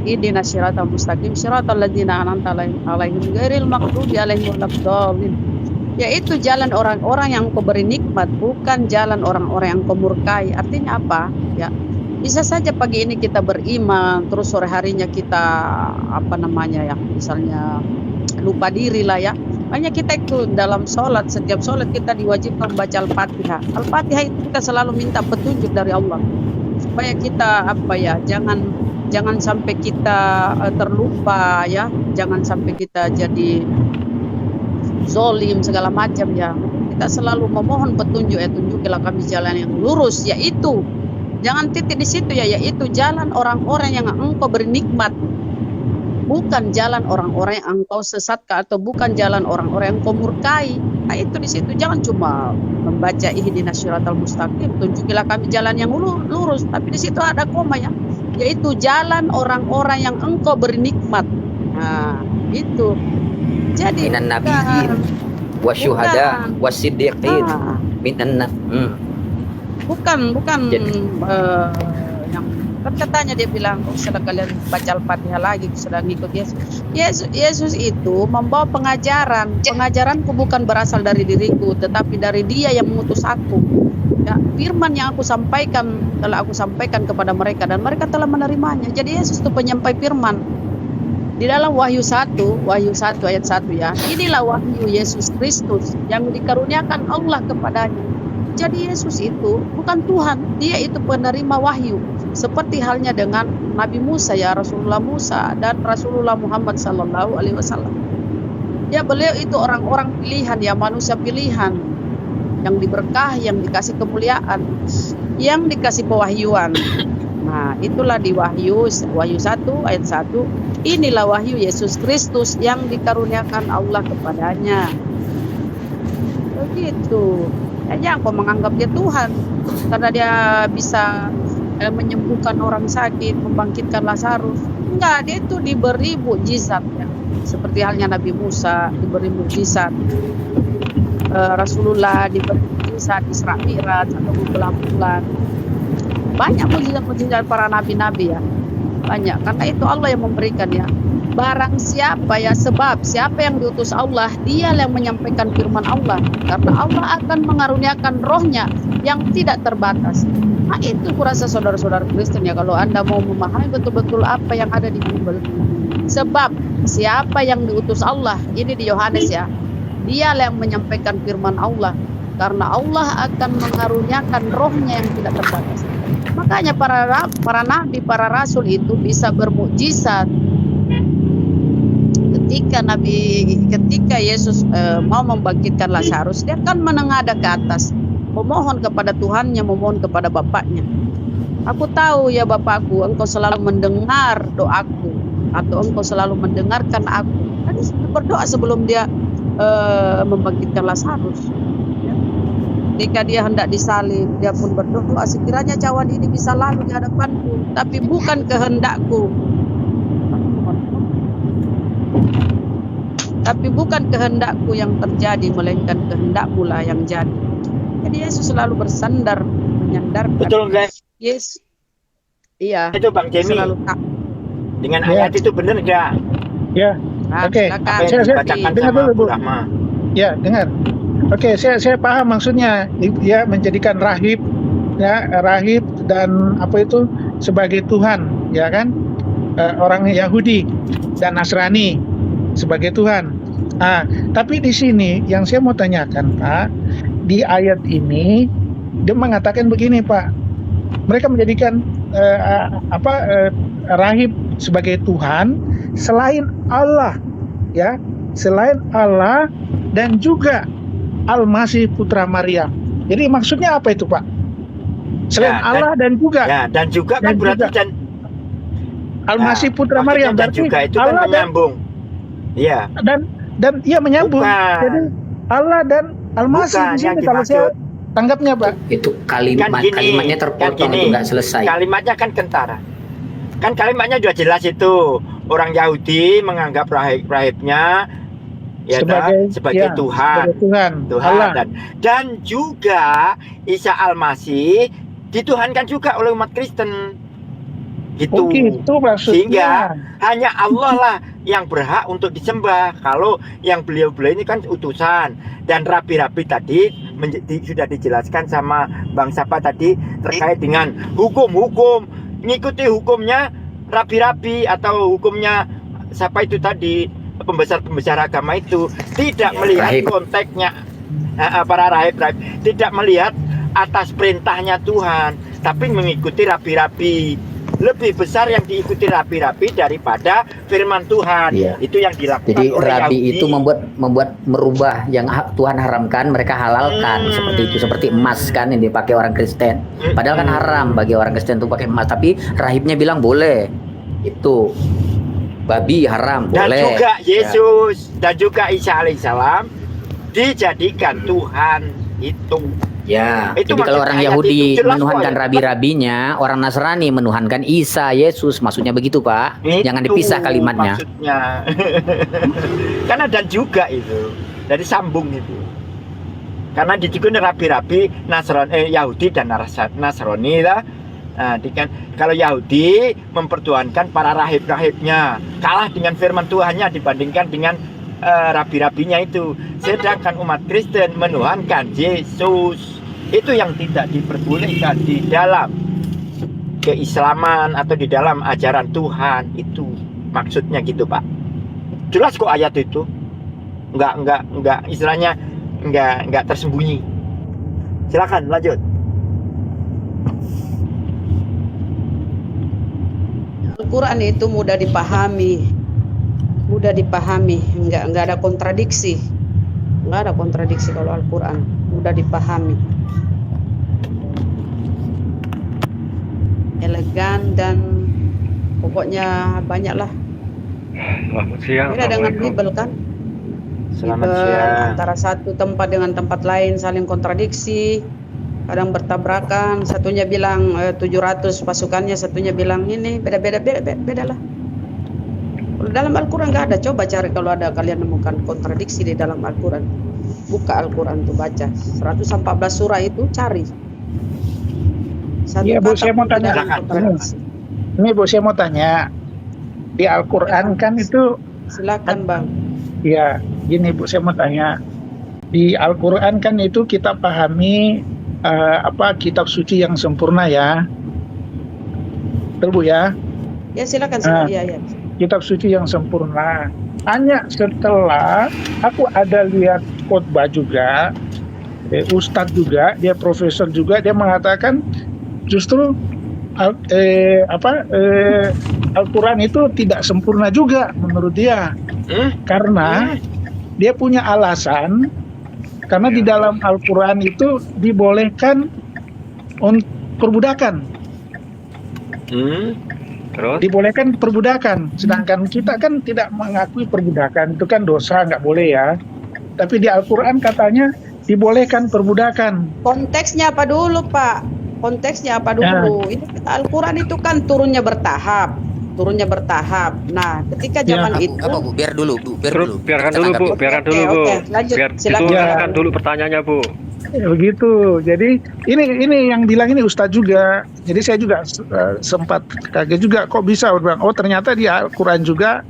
Ihdinas siratal mustaqim siratal ladzina an'amta alaihim ghairil maghdubi alaihim waladdallin. Yaitu jalan orang-orang yang Engkau beri nikmat, bukan jalan orang-orang yang Engkau murkai. Artinya apa? Ya, bisa saja pagi ini kita beriman, terus sore harinya kita misalnya lupa diri lah ya. Makanya kita itu dalam sholat, setiap sholat kita diwajibkan baca Al-Fatihah. Al-Fatihah itu kita selalu minta petunjuk dari Allah supaya kita jangan sampai kita terlupa ya, jangan sampai kita jadi zolim segala macam ya. Kita selalu memohon petunjuk, tunjukilah kami jalan yang lurus, yaitu jangan titik di situ ya, yaitu jalan orang-orang yang Engkau beri nikmat, bukan jalan orang-orang yang Engkau sesatkan, atau bukan jalan orang-orang yang Engkau murkai. Nah itu di situ, jangan cuma membaca ihdinas siratal mustaqim, tunjukilah kami jalan yang lurus, tapi di situ ada koma ya, yaitu jalan orang-orang yang Engkau beri nikmat. Nah itu. Jadi minan nabiyyin wasyuhada wasiddiqin bukan yang kan katanya dia bilang sudah kalian baca Al-Fatihah lagi sudah ngikut Yesus itu membawa pengajaranku bukan berasal dari diriku tetapi dari Dia yang mengutus aku ya. Firman yang telah aku sampaikan kepada mereka dan mereka telah menerimanya. Jadi Yesus itu penyampai firman. Di dalam Wahyu 1 ayat 1 ya. Inilah wahyu Yesus Kristus yang dikaruniakan Allah kepadanya. Jadi Yesus itu bukan Tuhan, Dia itu penerima wahyu. Seperti halnya dengan Nabi Musa ya, Rasulullah Musa dan Rasulullah Muhammad sallallahu alaihi wasallam. Ya beliau itu orang-orang pilihan ya, manusia pilihan yang diberkah, yang dikasih kemuliaan, yang dikasih pewahyuan. Nah, itulah di Wahyu 1 ayat 1. Inilah wahyu Yesus Kristus yang dikaruniakan Allah kepadanya. Begitu. Ya, jangan kau menganggap dia Tuhan karena dia bisa menyembuhkan orang sakit, membangkitkan Lazarus. Enggak, dia itu diberi mukjizat ya. Seperti halnya Nabi Musa diberi mukjizat. Rasulullah diberi mukjizat Isra Mi'raj atau bulan. Banyak mukjizat para nabi-nabi ya. Banyak, karena itu Allah yang memberikan ya. Barang siapa ya, sebab siapa yang diutus Allah, dia yang menyampaikan firman Allah. Karena Allah akan mengaruniakan rohnya yang tidak terbatas. Nah itu kurasa saudara-saudara Kristen ya, kalau Anda mau memahami betul-betul apa yang ada di Bible. Sebab siapa yang diutus Allah, ini di Yohanes ya, dia yang menyampaikan firman Allah. Karena Allah akan mengaruniakan rohnya yang tidak terbatas. Makanya para nabi, para rasul itu bisa bermukjizat. Ketika Yesus mau membangkitkan Lazarus, dia kan menengadah ke atas, memohon kepada Tuhannya, memohon kepada Bapaknya. Aku tahu ya Bapakku, Engkau selalu mendengar doaku, atau Engkau selalu mendengarkan aku. Tadi berdoa sebelum dia membangkitkan Lazarus. Ketika dia hendak disalib, dia pun berdoa, sekiranya cawan ini bisa lalu di hadapanku, tapi bukan kehendakku. Tapi bukan kehendakku yang terjadi, melainkan kehendakmu lah yang jadi. Jadi Yesus selalu bersandar, menyandarkan. Betul guys. Yes. Iya. Itu Bang Jemi. Selalu dengan ayat itu benar enggak? Ya. Oke. Apa yang dibacakan sama Bu Rahma? Ya, dengar. Oke, saya paham maksudnya. Ya, menjadikan rahib dan apa itu sebagai Tuhan, ya kan? Orang Yahudi dan Nasrani sebagai Tuhan. Tapi di sini yang saya mau tanyakan, Pak, di ayat ini dia mengatakan begini, Pak. Mereka menjadikan rahib sebagai Tuhan selain Allah, ya, selain Allah dan juga Al-Masih Putra Maryam. Jadi maksudnya apa itu, Pak? Selain Allah dan juga. Ya, dan juga kan berarti juga. Al-Masih Putra Maryam dan berarti juga itu Allah kan menyambung. Iya. Dan ia menyambung. Bukan. Jadi Allah dan Al-Masih di sini kalau saya tanggapnya, Pak. Itu kalimatnya terpotong, itu nggak selesai. Kalimatnya kan kentara. Kan kalimatnya sudah jelas itu. Orang Yahudi menganggap rahibnya ya sebagai Tuhan. Sebagai Tuhan. Allah. Dan juga Isa Al-Masih dituhankan juga oleh umat Kristen. Gitu. Oh gitu maksudnya. Sehingga hanya Allah lah yang berhak untuk disembah. Kalau yang beliau-beliau ini kan utusan. Dan rabi-rabi tadi sudah dijelaskan sama Bang Sapa tadi terkait dengan hukum-hukum, ngikuti hukumnya rabi-rabi atau hukumnya siapa itu tadi, pembesar-pembesar agama itu, tidak melihat konteksnya para rahib-rahib, tidak melihat atas perintahnya Tuhan, tapi mengikuti rabi-rabi. Lebih besar yang diikuti rabi-rabi daripada firman Tuhan. Itu yang dilakukan jadi oleh rabi Yahudi. itu merubah yang Tuhan haramkan mereka halalkan, seperti itu, seperti emas kan yang dipakai orang Kristen, padahal kan haram bagi orang Kristen untuk pakai emas, tapi rahibnya bilang boleh. Itu babi haram Dan boleh. juga Yesus dan juga Isa alaihissalam dijadikan Tuhan itu. Ya, Itu jadi kalau maksud orang ayat Yahudi itu. Jelas menuhankan kok ya. rabi-rabinya, orang Nasrani menuhankan Isa, Yesus, maksudnya begitu Pak. Jangan Itu dipisah kalimatnya. Maksudnya. Karena dan juga itu dari sambung itu. Karena dikutip rabi-rabi Yahudi dan Nasrani lah. Nah, kalau Yahudi mempertuhankan para rahib-rahibnya, kalah dengan firman Tuhannya dibandingkan dengan rabi-rabinya itu. Sedangkan umat Kristen menuhankan Yesus. Itu yang tidak diperbolehkan di dalam keislaman atau di dalam ajaran Tuhan. Itu maksudnya gitu Pak. Jelas kok ayat itu. Enggak istilahnya enggak tersembunyi. Silakan lanjut. Al-Quran itu mudah dipahami, nggak ada kontradiksi, kalau Al-Quran mudah dipahami, elegan dan pokoknya banyak lah. Selamat siang. Beda dengan Bible kan? Selamat Bible siang. antara satu tempat dengan tempat lain saling kontradiksi, kadang bertabrakan. Satunya bilang 700 pasukannya, satunya bilang ini, beda lah. Kalau dalam Al-Quran nggak ada. Coba cari kalau ada kalian nemukan kontradiksi di dalam Al-Quran. Buka Al-Quran tuh baca 114 surah itu, cari. Satu Iya, Bu, kata saya mau pun tanya. tidak ada kontradiksi. Ini Bu, saya mau tanya. Di Al-Quran kan itu, Silakan Bang. ya gini Bu, saya mau tanya. Di Al-Quran kan itu kita pahami kitab suci yang sempurna ya. Betul Bu ya? Ya silakan. Ya. Kitab suci yang sempurna. Hanya setelah aku ada lihat khotbah juga, ustadz juga, dia profesor juga, dia mengatakan justru Al-Quran itu tidak sempurna juga menurut dia, karena dia punya alasan, karena di dalam Al-Quran itu dibolehkan perbudakan. Terus? Dibolehkan perbudakan, sedangkan kita kan tidak mengakui perbudakan, itu kan dosa, nggak boleh ya. Tapi di Al-Quran katanya dibolehkan perbudakan. Konteksnya apa dulu Pak? Konteksnya apa dulu? Ini Al-Quran itu kan turunnya bertahap. Nah, ketika zaman itu, Bu? Biar dulu. Biarkan dulu Bu. Oke, lanjut. Biar Silakan. ditularkan dulu pertanyaannya Bu. Begitu. Jadi ini yang bilang ini Ustadz juga. Jadi saya juga sempat kaget juga, kok bisa bilang, oh ternyata di Al-Quran juga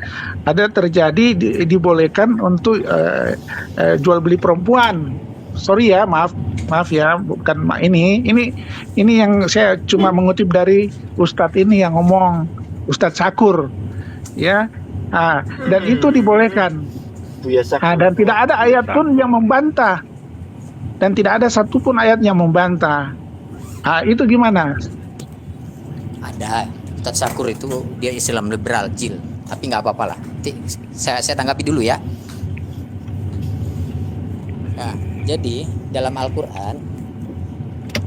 ada terjadi dibolehkan untuk jual beli perempuan. Sorry ya, maaf ya, bukan ini yang saya cuma mengutip dari Ustadz ini yang ngomong, Ustadz Sakur, ya. Dan itu dibolehkan. Dan tidak ada ayat pun yang membantah. Dan tidak ada satupun ayat yang membantah. Itu gimana? Ada. Ustadz Sakur itu dia Islam liberal, Jil. Tapi nggak apa-apa lah. Saya tanggapi dulu ya. Nah, jadi dalam Al-Quran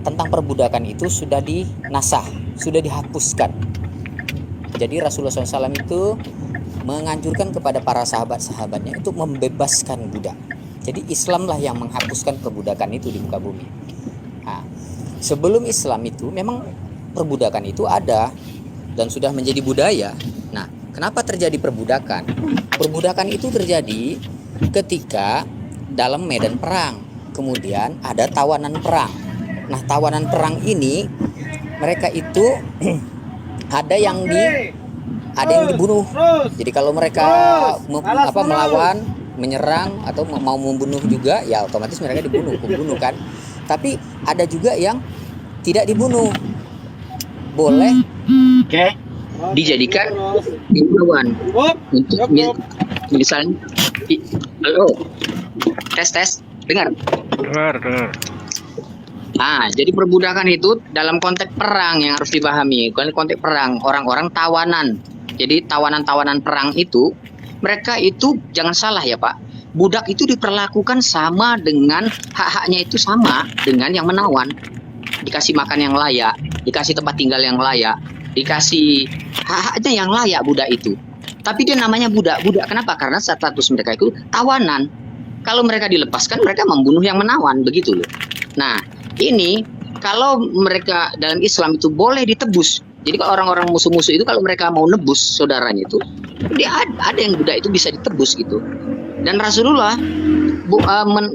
tentang perbudakan itu sudah dinasah, sudah dihapuskan. Jadi Rasulullah SAW itu menganjurkan kepada para sahabat-sahabatnya untuk membebaskan budak. Jadi Islamlah yang menghapuskan perbudakan itu di muka bumi. Nah, sebelum Islam itu memang perbudakan itu ada dan sudah menjadi budaya. Nah, kenapa terjadi perbudakan? Perbudakan itu terjadi ketika dalam medan perang. Kemudian ada tawanan perang. Nah, tawanan perang ini mereka itu ada yang dibunuh. Jadi kalau mereka melawan, menyerang atau mau membunuh juga, ya otomatis mereka dibunuh kan. Tapi ada juga yang tidak dibunuh, boleh dijadikan lawan untuk misalnya. Halo, tes dengar. Nah, jadi perbudakan itu dalam konteks perang yang harus dipahami. Konteks perang, orang-orang tawanan. Jadi tawanan-tawanan perang itu, mereka itu jangan salah ya Pak. Budak itu diperlakukan sama dengan hak-haknya itu sama dengan yang menawan. Dikasih makan yang layak, dikasih tempat tinggal yang layak, dikasih hak-haknya yang layak budak itu. Tapi dia namanya budak. Budak kenapa? Karena status mereka itu tawanan. Kalau mereka dilepaskan, mereka membunuh yang menawan, begitu loh. Nah, ini kalau mereka dalam Islam itu boleh ditebus. Jadi kalau orang-orang musuh-musuh itu kalau mereka mau nebus saudaranya itu, dia ada yang budak itu bisa ditebus gitu. Dan Rasulullah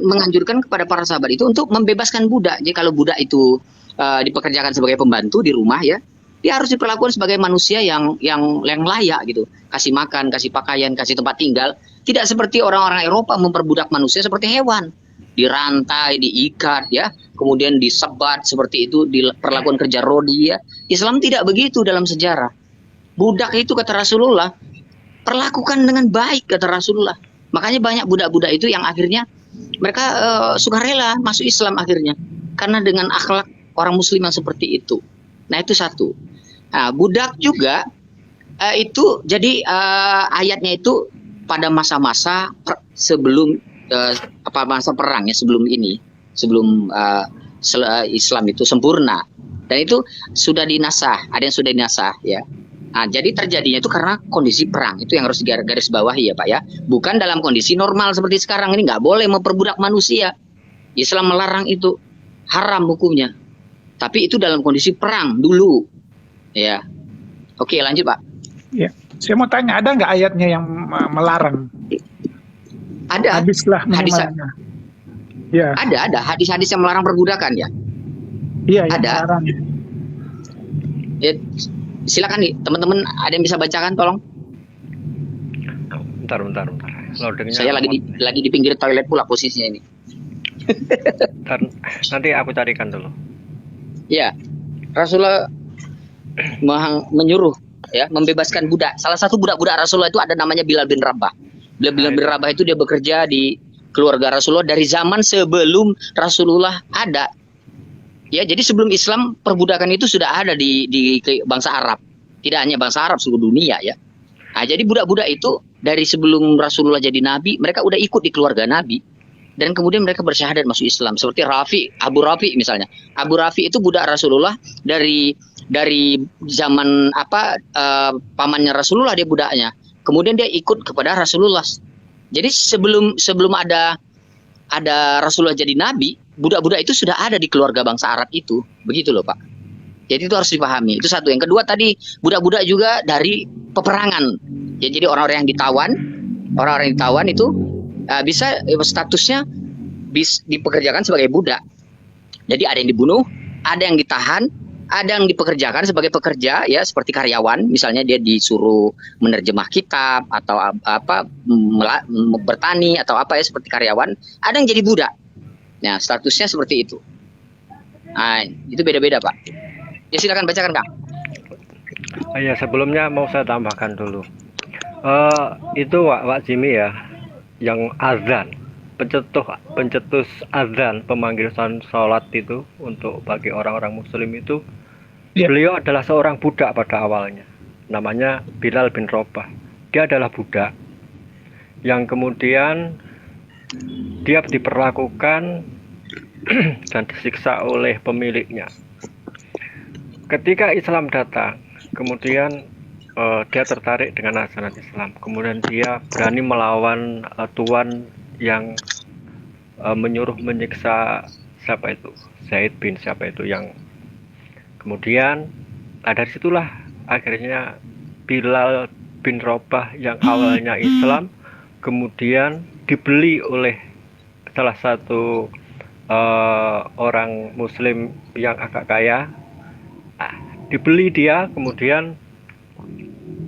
menganjurkan kepada para sahabat itu untuk membebaskan budak. Jadi kalau budak itu dipekerjakan sebagai pembantu di rumah ya, dia harus diperlakukan sebagai manusia yang layak gitu. Kasih makan, kasih pakaian, kasih tempat tinggal. Tidak seperti orang-orang Eropa memperbudak manusia seperti hewan. Dirantai, diikat ya, kemudian disebat seperti itu, diperlakukan kerja rodi ya. Islam tidak begitu dalam sejarah. Budak itu kata Rasulullah, perlakukan dengan baik kata Rasulullah. Makanya banyak budak-budak itu yang akhirnya mereka sukarela masuk Islam akhirnya. Karena dengan akhlak orang muslim yang seperti itu. Nah itu satu. Nah, budak juga itu jadi ayatnya itu pada masa-masa sebelum masa perang ya, sebelum Islam itu sempurna, dan itu sudah dinasah, ada yang sudah dinasah ya. Nah, jadi terjadinya itu karena kondisi perang, itu yang harus digaris bawahi ya Pak ya, bukan dalam kondisi normal seperti sekarang ini. Nggak boleh memperbudak manusia, Islam melarang itu, haram hukumnya. Tapi itu dalam kondisi perang dulu ya. Oke, lanjut Pak. Ya, saya mau tanya, ada nggak ayatnya yang melarang? Ada. Habislah hadis. Ya. Ada hadis-hadis yang melarang perbudakan ya. Iya, ada. Melarang. Ya, silakan nih teman-teman, ada yang bisa bacakan tolong. Bentar. Loadingnya Saya lagi di pinggir toilet pula posisinya ini. Bentar, nanti aku carikan dulu. Ya, Rasulullah menyuruh ya membebaskan budak. Salah satu budak-budak Rasulullah itu ada namanya Bilal bin Rabah. Bilal bin Rabah itu dia bekerja di keluarga Rasulullah dari zaman sebelum Rasulullah ada. Ya, jadi sebelum Islam perbudakan itu sudah ada di bangsa Arab. Tidak hanya bangsa Arab, seluruh dunia ya. Nah, jadi budak-budak itu dari sebelum Rasulullah jadi nabi, mereka udah ikut di keluarga nabi. Dan kemudian mereka bersyahadat masuk Islam. Seperti Abu Rafi misalnya. Abu Rafi itu budak Rasulullah dari zaman pamannya Rasulullah, dia budaknya. Kemudian dia ikut kepada Rasulullah. Jadi sebelum ada Rasulullah jadi nabi, budak-budak itu sudah ada di keluarga bangsa Arab itu. Begitu loh Pak. Jadi itu harus dipahami. Itu satu. Yang kedua tadi, budak-budak juga dari peperangan. Ya, jadi orang-orang yang ditawan itu bisa statusnya dipekerjakan sebagai budak. Jadi ada yang dibunuh, ada yang ditahan, ada yang dipekerjakan sebagai pekerja ya, seperti karyawan, misalnya dia disuruh menerjemah kitab atau bertani atau apa ya, seperti karyawan. Ada yang jadi budak. Nah, statusnya seperti itu. Nah, itu beda-beda Pak. Ya silakan bacakan Kang. Ya, sebelumnya mau saya tambahkan dulu. Itu Wak Jimmy ya, yang azan, pencetus azan, pemanggil sholat itu untuk bagi orang-orang muslim itu, beliau adalah seorang budak pada awalnya, namanya Bilal bin Rabah. Dia adalah budak yang kemudian dia diperlakukan dan disiksa oleh pemiliknya. Ketika Islam datang, kemudian dia tertarik dengan ajaran Islam. Kemudian dia berani melawan tuan yang menyuruh menyiksa siapa itu, Zaid bin siapa itu, yang kemudian dari situlah akhirnya Bilal bin Rabah yang awalnya Islam kemudian dibeli oleh salah satu orang Muslim yang agak kaya. Dibeli dia, kemudian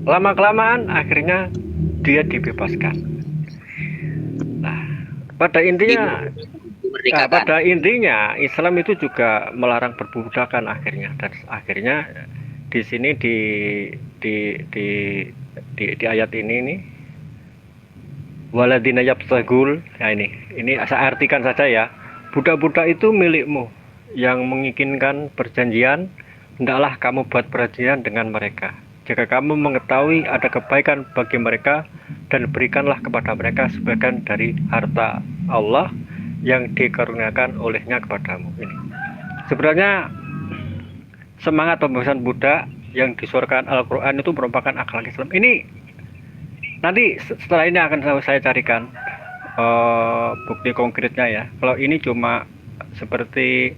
lama-kelamaan akhirnya dia dibebaskan. Nah, pada intinya Islam itu juga melarang perbudakan akhirnya, dan akhirnya di sini di ayat ini nih, waladina yabtagul. Nah, ini saya artikan saja ya. Budak-budak itu milikmu, yang menginginkan perjanjian, hendaklah kamu buat perjanjian dengan mereka. Jika kamu mengetahui ada kebaikan bagi mereka, dan berikanlah kepada mereka sebagian dari harta Allah yang dikaruniakan olehnya kepadamu. Ini sebenarnya semangat pembebasan budak yang disuarakan Al-Quran itu merupakan akhlak Islam. Ini nanti setelah ini akan saya carikan bukti konkretnya ya. Kalau ini cuma seperti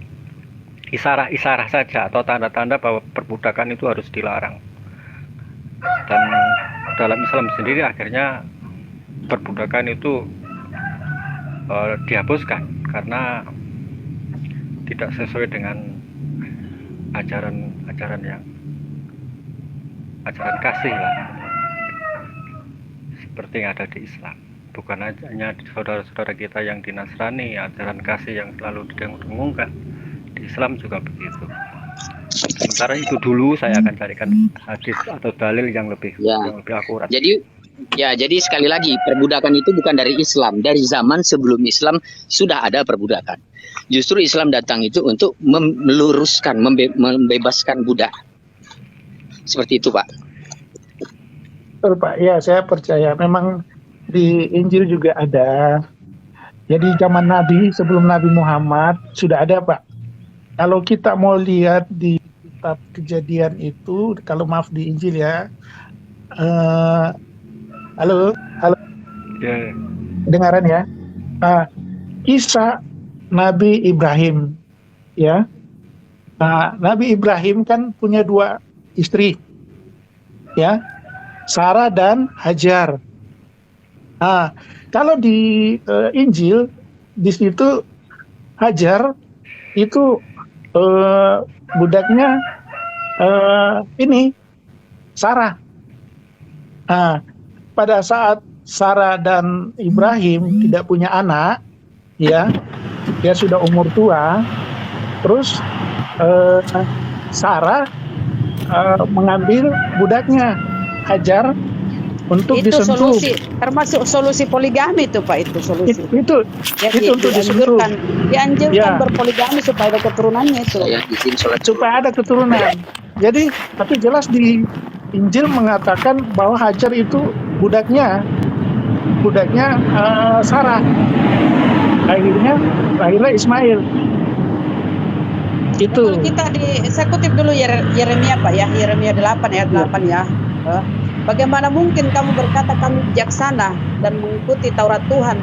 isarah-isarah saja atau tanda-tanda bahwa perbudakan itu harus dilarang. Dan dalam Islam sendiri akhirnya perbudakan itu dihapuskan karena tidak sesuai dengan ajaran kasih lah, seperti yang ada di Islam. Bukan hanya saudara-saudara kita yang di Nasrani, ajaran kasih yang selalu didengung-dengungkan, di Islam juga begitu. Sementara itu dulu saya akan carikan hadis atau dalil yang lebih akurat. Jadi sekali lagi, perbudakan itu bukan dari Islam. Dari zaman sebelum Islam sudah ada perbudakan. Justru Islam datang itu untuk meluruskan, membebaskan budak. Seperti itu, Pak. Betul, Pak. Ya, saya percaya. Memang di Injil juga ada. Jadi zaman Nabi, sebelum Nabi Muhammad, sudah ada, Pak. Kalau kita mau lihat di kitab Kejadian itu, kalau maaf di Injil ya, halo, Ya. dengaran ya, kisah Nabi Ibrahim, ya. Nabi Ibrahim kan punya 2 istri, ya, Sarah dan Hajar. Kalau di Injil, di situ Hajar itu budaknya ini Sarah. Pada saat Sarah dan Ibrahim tidak punya anak, ya, dia sudah umur tua, terus Sarah mengambil budaknya Hajar untuk Itu disentuh. solusi, termasuk solusi poligami itu Pak, itu solusi. Itu untuk disentuh. Dianjurkan Ya. berpoligami supaya ada keturunannya itu. Saya izin sholat Supaya ada keturunan. Jadi, tapi jelas di Injil mengatakan bahwa Hajar itu budaknya Sarah. Akhirnya Ismail. Itu. Kalau kita saya kutip dulu Yeremia Pak ya, Yeremia 8 ayat 8 ya. Bagaimana mungkin kamu berkata kami bijaksana dan mengikuti Taurat Tuhan?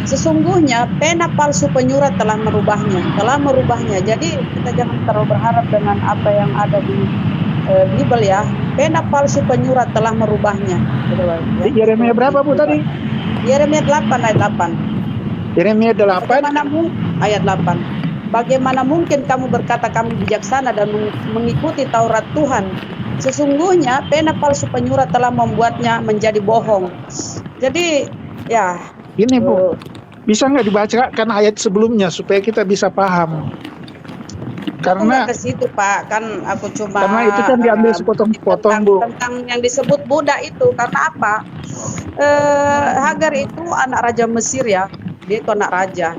Sesungguhnya pena palsu penyurat telah merubahnya. Jadi kita jangan terlalu berharap dengan apa yang ada di Bible ya. Pena palsu penyurat telah merubahnya. Yeremia berapa Bu tadi? Yeremia 8 ayat 8. Yeremia 8 ayat 8. Bagaimana mungkin kamu berkata kami bijaksana dan mengikuti Taurat Tuhan? Sesungguhnya pena palsu penyurat telah membuatnya menjadi bohong. Jadi ya ini Bu, bisa nggak dibacakan ayat sebelumnya supaya kita bisa paham? Karena ke situ Pak, kan aku cuma karena itu kan diambil sepotong-sepotong Bu. Tentang yang disebut budak itu karena apa? Hagar itu anak raja Mesir ya, dia itu anak raja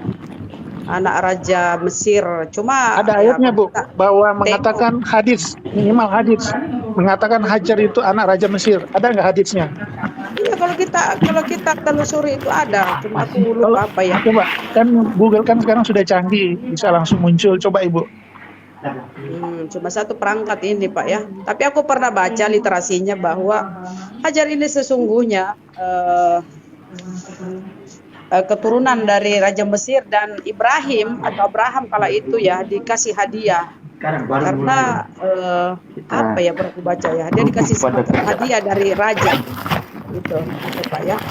Mesir. Cuma ada ayatnya Bu bahwa mengatakan minimal hadis mengatakan Hajar itu anak raja Mesir. Ada nggak hadisnya? Iya, kalau kita telusuri itu ada. Cuma aku lupa apa ya. Coba kan Google kan sekarang sudah canggih, bisa langsung muncul. Coba Ibu. Cuma satu perangkat ini Pak ya. Tapi aku pernah baca literasinya bahwa Hajar ini sesungguhnya keturunan dari Raja Mesir, dan Ibrahim atau Abraham kala itu ya dikasih hadiah karena apa ya pernah aku baca ya, dia dikasih hadiah dari raja itu Pak ya.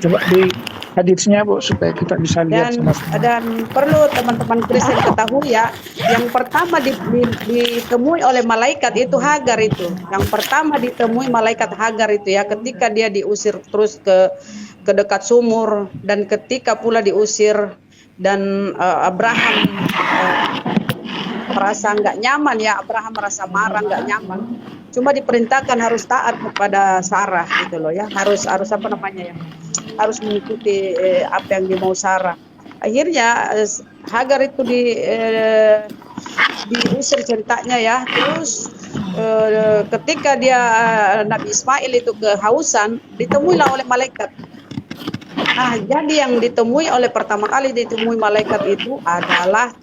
Coba di hadisnya Bu supaya kita bisa lihat Dan sama-sama. perlu teman-teman Kristen ketahui ya, yang pertama ditemui oleh malaikat itu Hagar itu. Yang pertama ditemui malaikat Hagar itu ya, ketika dia diusir terus ke dekat sumur, dan ketika pula diusir dan Abraham merasa nggak nyaman ya, Abraham merasa marah, nggak nyaman. Cuma diperintahkan harus taat kepada Sarah gitu loh ya, harus apa namanya ya, harus mengikuti apa yang dimau Sarah. Akhirnya Hagar itu diusir ceritanya ya. Terus ketika dia Nabi Ismail itu kehausan, ditemuilah oleh malaikat. Nah, jadi yang ditemui oleh pertama kali ditemui malaikat itu adalah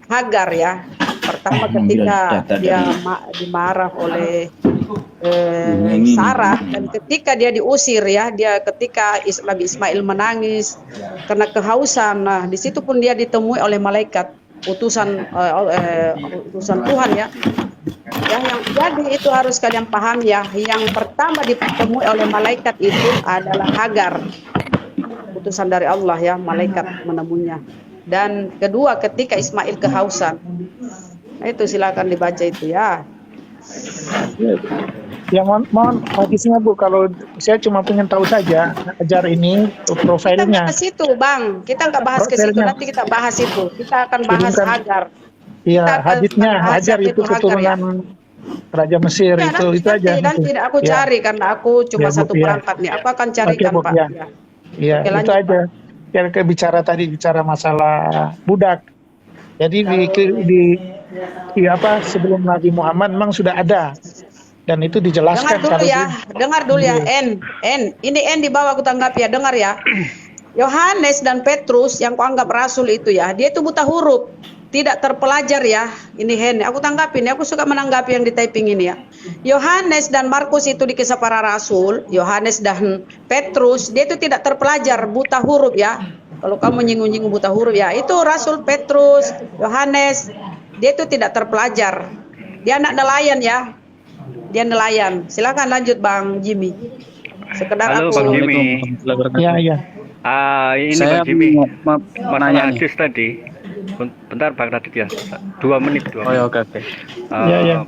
Hagar ya. Pertama ketika dia dimarah oleh Sarah, dan ketika dia diusir ya, ketika Nabi Ismail menangis karena kehausan. Nah, di situ pun dia ditemui oleh malaikat utusan Tuhan ya. Yang jadi itu harus kalian paham ya. Yang pertama ditemui oleh malaikat itu adalah Hagar, utusan dari Allah ya, malaikat menemuinya. Dan kedua ketika Ismail kehausan. Nah, itu silakan dibaca itu ya. Ya mohon hadisnya Bu, kalau saya cuma pengen tahu saja ajar ini Kita profilnya. bahas itu Bang, kita nggak bahas ke situ, Profilnya. nanti kita bahas itu. Kita akan bahas Kirimkan. Hagar. Iya, Kita akan hadisnya bahas Hajar yang itu Hagar, keturunan Raja Mesir ya. itu aja. Nanti aku Ya. cari karena aku cuma Ya, Bu, satu ya. perangkat nih. Aku akan Oke, carikan Bu, Pak. ya. Ya. Iya, Oke, itu lanjut, aja. Yang bicara masalah budak. Jadi sebelum Nabi Muhammad memang sudah ada, dan itu dijelaskan. Dengar dulu ya, ini di bawah aku tanggap ya, dengar ya. Yohanes dan Petrus yang kuanggap rasul itu ya, dia itu buta huruf, tidak terpelajar ya. Ini aku tanggapin, aku suka menanggapi yang di typing ini ya. Yohanes dan Markus itu di Kisah Para Rasul, Yohanes dan Petrus dia itu tidak terpelajar, buta huruf ya. Kalau kamu nyinggung-nyinggung buta huruf ya, itu Rasul Petrus, Yohanes, dia itu tidak terpelajar. Dia anak nelayan ya. Dia nelayan. Silakan lanjut Bang Jimmy. Sekedar Halo aku. Bang Jimmy. Iya. Ini Saya Bang Jimmy. mau Masalah nih. hadis tadi. Bentar Bang Raditya. 2 menit. Oh ya, oke. Iya.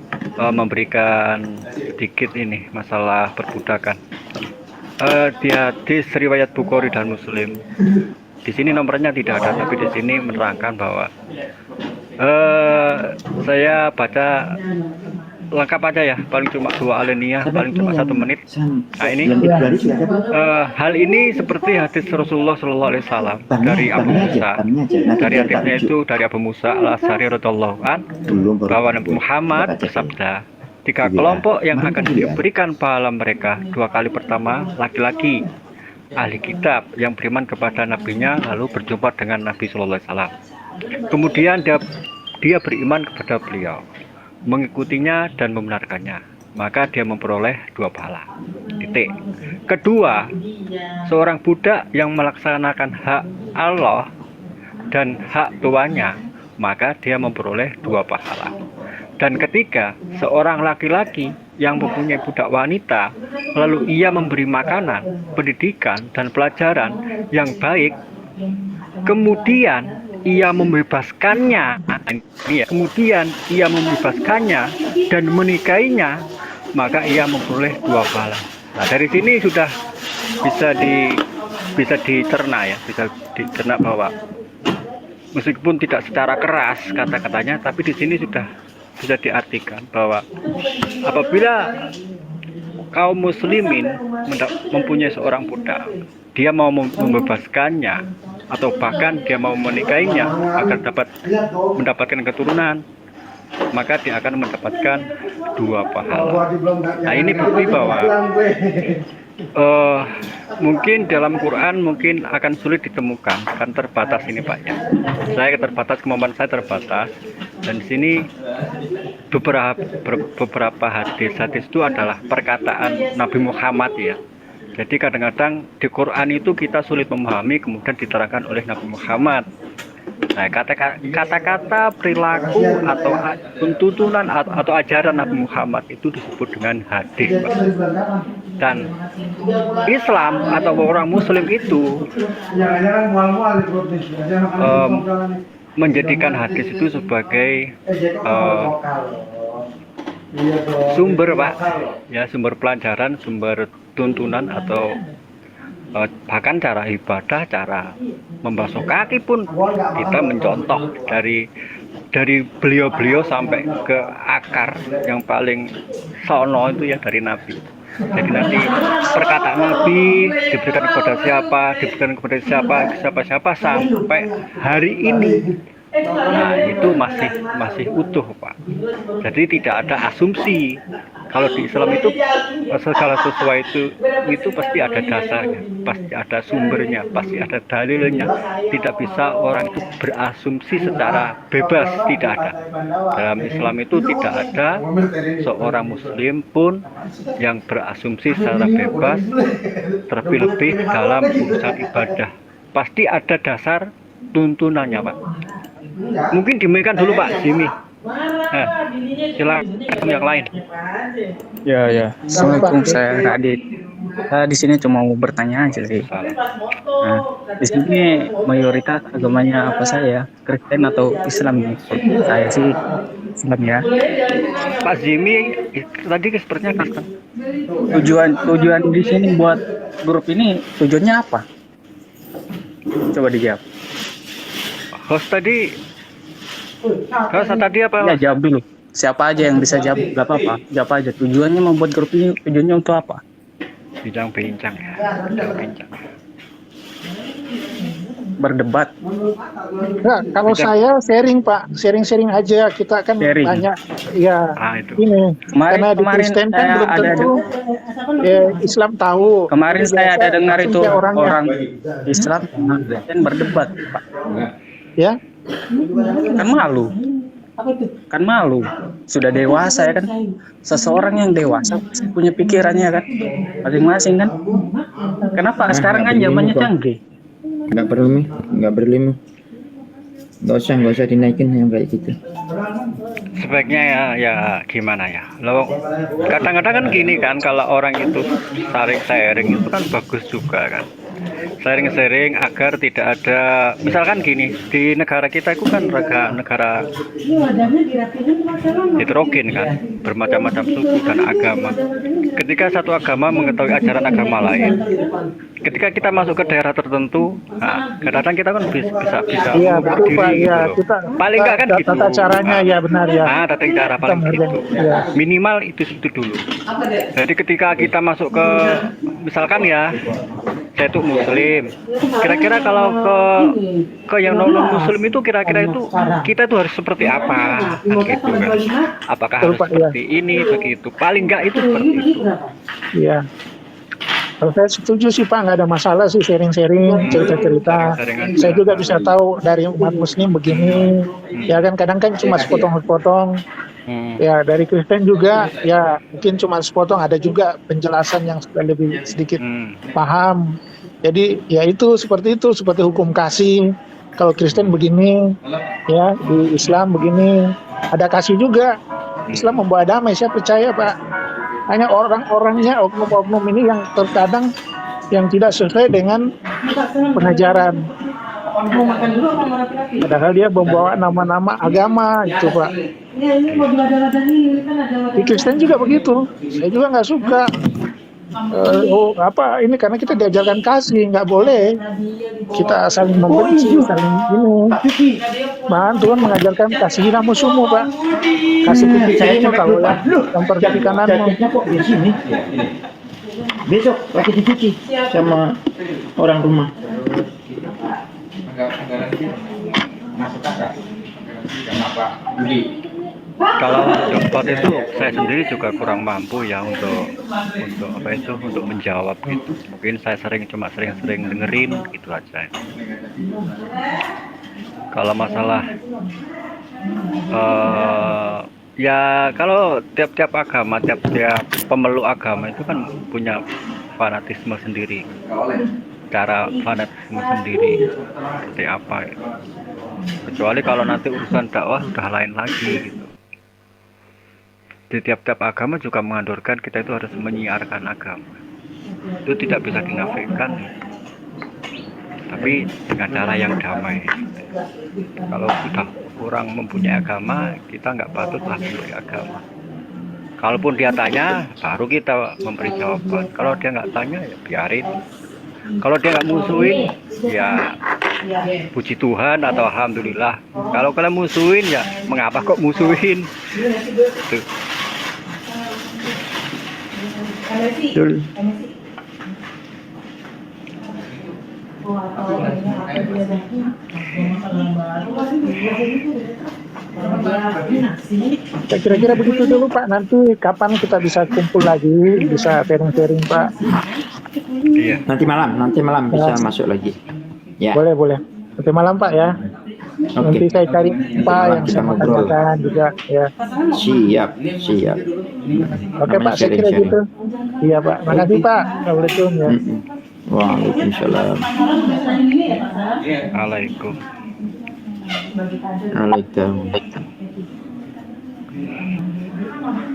Memberikan sedikit ini masalah perbudakan. Di hadis riwayat Bukhari dan Muslim. Di sini nomornya tidak ada, tapi di sini menerangkan bahwa saya baca lengkap aja ya, paling cuma 2 alinea, paling cuma 1 menit. Nah ini hal ini seperti hadis Rasulullah SAW dari Abu Musa, dari hadisnya itu dari Abu Musa al-Asy'ari radhiyallahu an, bahwa Nabi Muhammad bersabda, 3 kelompok yang akan diberikan pahala mereka. 2 kali pertama laki-laki ahli kitab yang beriman kepada nabinya lalu berjumpa dengan Nabi Sallallahu Alaihi Wasallam. Kemudian dia beriman kepada beliau, mengikutinya dan membenarkannya, maka dia memperoleh 2 pahala. Titik. Kedua, seorang budak yang melaksanakan hak Allah dan hak tuannya, maka dia memperoleh 2 pahala. Dan ketiga, seorang laki-laki yang mempunyai budak wanita, lalu ia memberi makanan, pendidikan, dan pelajaran yang baik, kemudian ia membebaskannya, dan menikahinya, maka ia memperoleh 2 pahala. Nah, dari sini sudah bisa dicerna ya, bisa dicerna bahwa meskipun tidak secara keras kata-katanya, tapi di sini sudah bisa diartikan bahwa apabila kaum muslimin mempunyai seorang budak, dia mau membebaskannya atau bahkan dia mau menikahinya agar mendapatkan keturunan, maka dia akan mendapatkan 2 pahala. Nah, ini bukti bahwa mungkin dalam Quran mungkin akan sulit ditemukan, kan terbatas ini Pak ya. Kemampuan saya terbatas, dan di sini beberapa hadis itu adalah perkataan Nabi Muhammad ya. Jadi kadang-kadang di Quran itu kita sulit memahami, kemudian diterangkan oleh Nabi Muhammad. Nah, kata-kata perilaku atau tuntunan atau ajaran Nabi Muhammad itu disebut dengan hadis, Pak. Dan Islam atau orang Muslim itu menjadikan hadis itu sebagai sumber, Pak, ya, sumber pelajaran, sumber tuntunan atau bahkan cara ibadah, cara membasuh kaki pun kita mencontoh dari beliau-beliau sampai ke akar yang paling sono itu ya dari Nabi. Jadi nanti perkataan Nabi diberikan kepada siapa sampai hari ini. Nah, itu masih utuh, Pak. Jadi tidak ada asumsi. Kalau di Islam itu segala sesuatu itu pasti ada dasarnya, pasti ada sumbernya, pasti ada dalilnya. Tidak bisa orang itu berasumsi secara bebas, tidak ada. Dalam Islam itu tidak ada seorang Muslim pun yang berasumsi secara bebas, terlebih-lebih dalam urusan ibadah. Pasti ada dasar tuntunannya, Pak. Mungkin dimulaikan dulu Pak Jimmy. Silakan yang lain. Ya. Assalamualaikum, saya Radit. Di sini cuma mau bertanya aja sih. Nah, di sini mayoritas agamanya apa saya? Kristen atau Islam nih? Saya sih Islam ya. Pak Jimmy tadi sepertinya Kristen. Tujuan di sini buat grup ini tujuannya apa? Coba dijawab. Host tadi apa? Ya, jawab dulu. Siapa aja yang bisa jawab, gak apa-apa. Jawab aja. Tujuannya membuat grup ini, tujuannya untuk apa? Bincang-bincang ya. Bincang-bincang. Berdebat. Nah, kalau saya sharing Pak, sharing aja, kita kan banyak ya itu. Ini karena di Kristen kan belum tentu Islam tahu. Kemarin saya ada dengar itu orang Islam dan berdebat, Pak. Ya. Kan malu. Sudah dewasa ya kan. Seseorang yang dewasa punya pikirannya kan masing-masing kan. Kenapa sekarang kan zamannya canggih? Nggak perlu nggak usah dinaikin yang kayak gitu. Sebaiknya ya gimana ya, lo kadang-kadang kan gini kan, kalau orang itu sharing itu kan bagus juga kan, sharing agar tidak ada, misalkan gini, di negara kita itu kan negara heterogen kan, bermacam-macam suku dan agama. Ketika satu agama mengetahui ajaran agama lain, ketika kita masuk ke daerah tertentu, nah, kadang-kadang kita kan bisa iya, betul Pak, gitu ya, kita paling nggak kan gitu. Tata caranya ya benar ya. Nah, tata cara paling gitu. Ya. Minimal itu dulu. Jadi ketika kita masuk ke, misalkan ya, saya itu Muslim. Kira-kira kalau ke yang non Muslim itu kira-kira itu kita itu harus seperti apa? Gitu kan. Apakah harus seperti ini, begitu? Paling nggak itu seperti itu. Iya. Kalau saya setuju sih Pak, nggak ada masalah sih sharing cerita-cerita. Saya juga bisa tahu dari umat Muslim begini, ya kan kadang kan cuma sepotong-sepotong. Ya dari Kristen juga ya mungkin cuma sepotong, ada juga penjelasan yang lebih sedikit paham. Jadi ya itu seperti hukum kasih. Kalau Kristen begini, ya di Islam begini, ada kasih juga. Islam membawa damai, saya percaya Pak. Hanya orang-orangnya, oknum-oknum ini yang terkadang yang tidak sesuai dengan pengajaran. Padahal dia membawa nama-nama agama itu Pak. Di Kristen juga begitu. Saya juga nggak suka. Ini karena kita diajarkan kasih, nggak boleh kita saling membenci, saling ini. Bahkan Tuhan mengajarkan kasihilah musuhmu Pak, kasih kekasihmu kalau yang pergi kananmu. Besok lagi dicuci sama orang rumah. Kalau dokter itu saya sendiri juga kurang mampu ya untuk menjawab gitu. Mungkin saya cuma sering dengerin gitu aja. Kalau masalah ya kalau tiap agama, tiap pemeluk agama itu kan punya fanatisme sendiri. cara fanatisme sendiri seperti apa ya. Kecuali kalau nanti urusan dakwah sudah lain lagi gitu. Di tiap-tiap agama juga mengandurkan kita itu harus menyiarkan agama. Itu tidak bisa dinafikan, tapi dengan cara yang damai. Kalau sudah orang mempunyai agama, kita nggak patutlah memberi agama. Kalaupun dia tanya, baru kita memberi jawaban. Kalau dia nggak tanya, ya biarin. Kalau dia nggak musuhin, ya puji Tuhan atau alhamdulillah. Kalau kalian musuhin, ya mengapa kok musuhin? Tuh. Betul. Ya, kira-kira begitu dulu Pak. Nanti kapan kita bisa kumpul lagi, bisa sharing-sharing Pak. Iya. Nanti malam bisa masuk lagi. Ya. Boleh. Nanti malam Pak ya. Nanti Oke. saya cari Pak yang Kita sama ngobrol. katakan juga ya. Siap. Oke Pak, saya kira Sharing-sharing. gitu. Iya Pak. Makasih Pak. Assalamualaikum ya. Waalaikumsalam. Alaikum. Waalaikumsalam.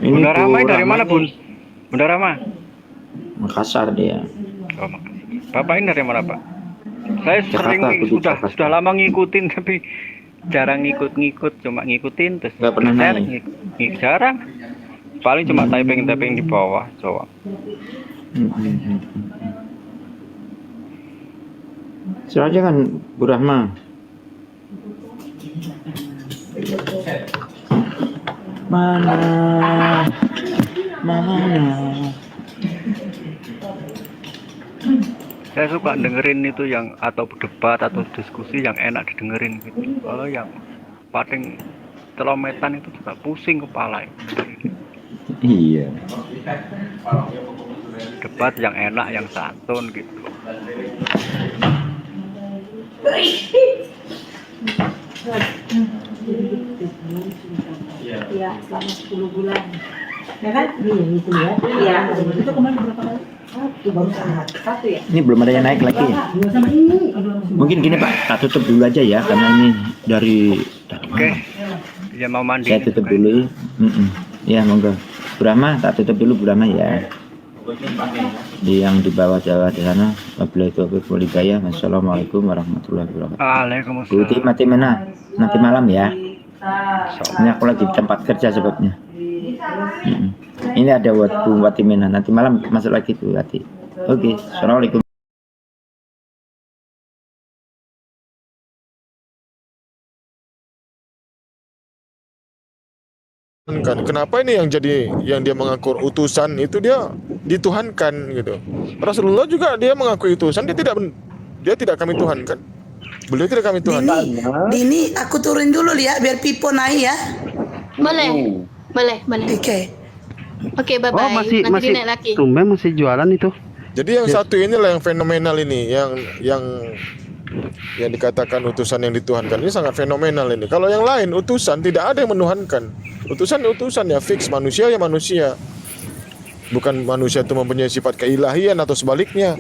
Ini Bunda Rama Bu dari mana Rama Bun? nih, Bunda Rama? Makassar dia. Oh, Bapak ini dari mana Pak? Saya Jakarta, sering aku di Jakarta. sudah lama ngikutin tapi jarang ngikut, cuma ngikutin terus Nggak pernah saya naik. jarang. Paling cuma typing di bawah doang. Suruh aja kan Bu Rahma. Mana? Saya suka dengerin itu yang atau debat atau diskusi yang enak didengerin gitu. Kalau yang paling celometan itu juga pusing kepala. Iya. Debat yang enak, yang santun gitu. Iya, selama 10 bulan. Ya kan? Iya, gitu ya. Iya. Itu kemarin berapa kali? Baru satu ya? Ini belum ada yang naik lagi ya? Sama ini. Mungkin gini Pak, tak tutup dulu aja ya karena ini dari Oke. Ya mau mandi. saya tutup dulu. Ya monggo. Bu Rahma, tak tutup dulu Bu Rahma ya. Di yang di bawah Jawa di sana. Wabillahi taufiq wal hidayah. Wassalamualaikum warahmatullahi wabarakatuh. Waalaikumsalam. Buti mati mana? Nanti malam ya. Ini aku lagi di tempat kerja sebabnya. Ini ada buat Bu Watimena. Nanti malam masuk lagi Bu Wati. Oke. Assalamualaikum. Kan kenapa ini yang dia mengaku utusan itu dia dituhankan gitu. Rasulullah juga dia mengakui utusan, dia tidak kami tuhankan. Beliau tidak kami tuhankan. Dini, aku turun dulu ya biar Pipo naik ya. Boleh. Oke, bye-bye. Oh, masih Nanti naik lagi. tumben masih jualan itu. Jadi yang satu inilah yang fenomenal ini, yang dikatakan utusan yang dituhankan ini sangat fenomenal ini. Kalau yang lain utusan tidak ada yang menuhankan. Utusan ya fix, manusia ya manusia. Bukan manusia itu mempunyai sifat keilahian atau sebaliknya.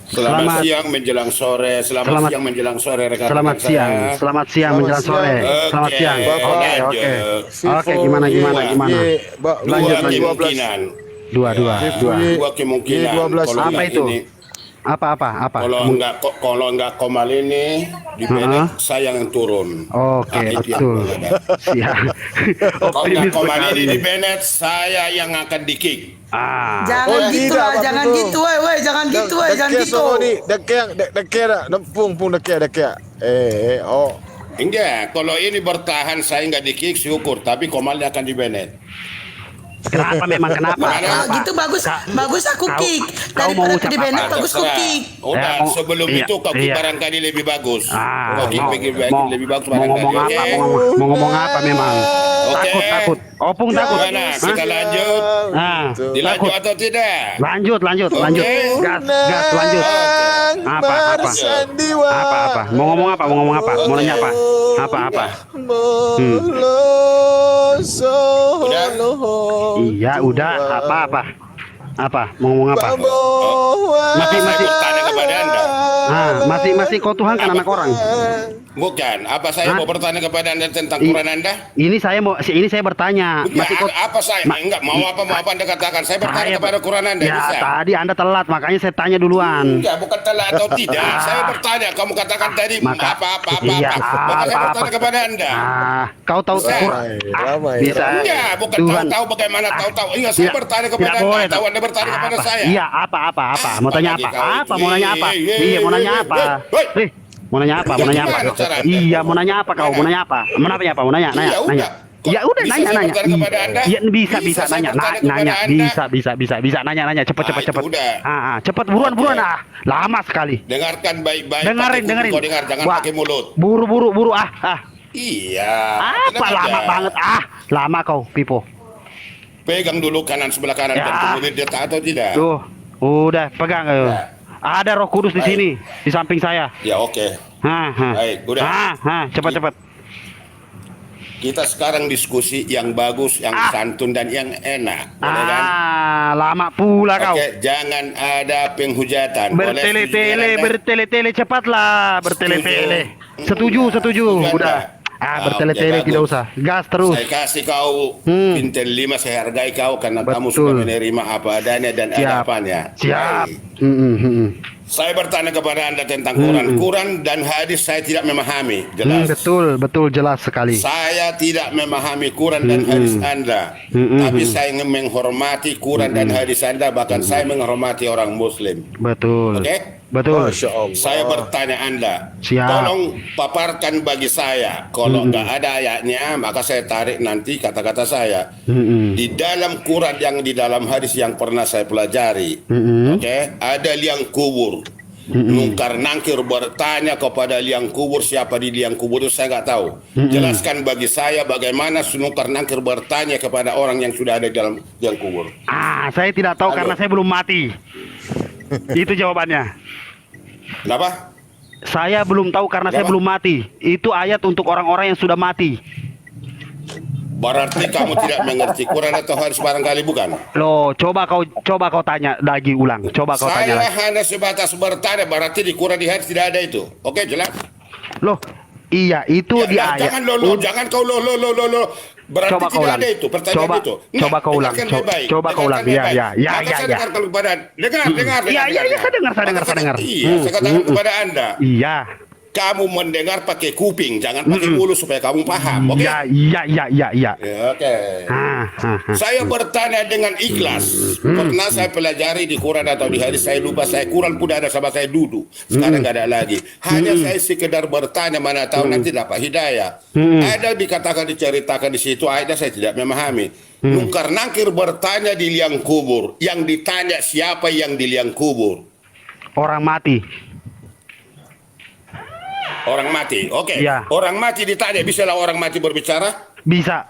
Selamat siang menjelang sore. Selamat siang menjelang sore rekan-rekan Selamat siang. saya. Selamat siang menjelang sore. Selamat siang. Oke. Oke, gimana? Lanjut. Dua. Dua kemungkinan. Kalau Apa nggak itu? ini, Apa? kalau nggak Komal ini di Benek, saya yang turun. Oke, Nah, itu yang betul. ada. Siap. Kalau nggak Optimis Komal ini sekali. di Benek, saya yang akan di-kick. Jangan gitu lah, jangan gitu, woi, jangan gitu, woi, jangan gitu. Enggak, kalau ini bertahan saya nggak di-kick syukur, tapi Komalnya akan di Benek. Kenapa memang kenapa? Gitu bagus aku kick. Kau mau Daripada ucap di Bennett apa? bagus ku kick. Udah, sebelum itu kau kick barangkali lebih bagus. Kau kick lebih bagus barangkali. Mau ngomong apa memang? Takut. Opung takut. Gimana? Kita lanjut. Dilanjut atau tidak? Lanjut. Gas, lanjut. Apa? Mau ngomong apa? Mau nanya apa? Apa? Udah? Iya, udah. Apa? Apa? Mau ngomong apa? Masih bertanya kepada Anda. Masih kau Tuhan kan anak orang. Bukan, apa saya mau bertanya kepada Anda tentang Quran Anda? Ini saya bertanya. Bukan, apa saya? Enggak, mau apa Anda katakan? Saya bertanya kepada Quran Anda. Ya, bisa? tadi Anda telat, makanya saya tanya duluan. Enggak, bukan telat atau tidak. Saya bertanya, kamu katakan tadi apa. Maka saya bertanya kepada Anda. Kau tahu Ramai. bisa. Enggak, bukan tahu bagaimana tahu. Iya, saya bertanya kepada Anda, tahu Anda bertanya kepada saya. Iya, apa? Mau tanya apa? Mau nanya apa? Iya, mau nanya apa? Mau nanya apa? Iya, mau nanya apa kau? Mau nanya apa? Mau nanya? Ya udah nanya. Iya, bisa nanya. Bisa nanya. Cepet. Cepet buruan. Lama sekali. Dengarkan baik-baik. Dengerin. Kau dengar, jangan pakai mulut. Buru. Iya. Apa lama banget? Lama kau, Pipo. Pegang dulu sebelah kanan dan kemudian dia atau tidak. Tuh, udah pegang. Ada Roh Kudus di sini, di samping saya. Ya oke. Baik, udah. Cepat. Kita sekarang diskusi yang bagus, yang santun dan yang enak. Boleh kan? Lama pula kau. Oke, jangan ada penghujatan. Bertele-tele cepatlah, bertele-tele. Setuju. Udah. Bertele-tele tidak usah. Gas terus. Saya kasih kau bintang 5, saya hargai kau karena kamu sudah menerima apa adanya dan hadapannya. Siap. Saya bertanya kepada Anda tentang Quran dan hadis saya tidak memahami. Jelas. Betul jelas sekali. Saya tidak memahami Quran dan hadis Anda, tapi saya ingin menghormati Quran dan hadis Anda, bahkan saya menghormati orang Muslim. Betul. Oke? Betul. Saya bertanya Anda, Siap. tolong paparkan bagi saya. Kalau nggak ada ayatnya, maka saya tarik nanti kata-kata saya. Di dalam Quran yang di dalam hadis yang pernah saya pelajari, oke, ada liang kubur. Nungkar nangkir bertanya kepada liang kubur, siapa di liang kubur itu saya nggak tahu. Jelaskan bagi saya bagaimana nungkar nangkir bertanya kepada orang yang sudah ada di dalam liang kubur. Saya tidak tahu karena saya belum mati. Itu jawabannya. Kenapa? Saya belum tahu karena saya belum mati. Itu ayat untuk orang-orang yang sudah mati. Berarti kamu tidak mengerti Quran atau hadis barangkali bukan? Loh, coba kau tanya lagi ulang. Coba kau tanya lagi. Saya hanya sebatas bertanya, berarti di Quran di hadis tidak ada itu. Oke, jelas? Loh, iya itu di ayat. Jangan kau lo. Berarti coba tidak ada itu pertanyaan itu. Coba kau ulang. Coba kau ulang. Ya. Dengar. Iya, saya dengar. Iya, saya katakan kepada Anda. Iya. Kamu mendengar pakai kuping, jangan pakai mulut supaya kamu paham, oke? Iya. Oke. Saya bertanya dengan ikhlas. Pernah saya pelajari di Quran atau di hadis, saya lupa. Saya Quran pun ada sama saya duduk. Sekarang nggak ada lagi. Hanya saya sekedar bertanya, mana tahu nanti dapat hidayah. Ada dikatakan, diceritakan di situ, ayatnya saya tidak memahami. Nungkar nangkir bertanya di liang kubur. Yang ditanya siapa yang di liang kubur? Orang mati. Orang mati, oke. Ya. Orang mati ditanya, bisalah orang mati berbicara? Bisa.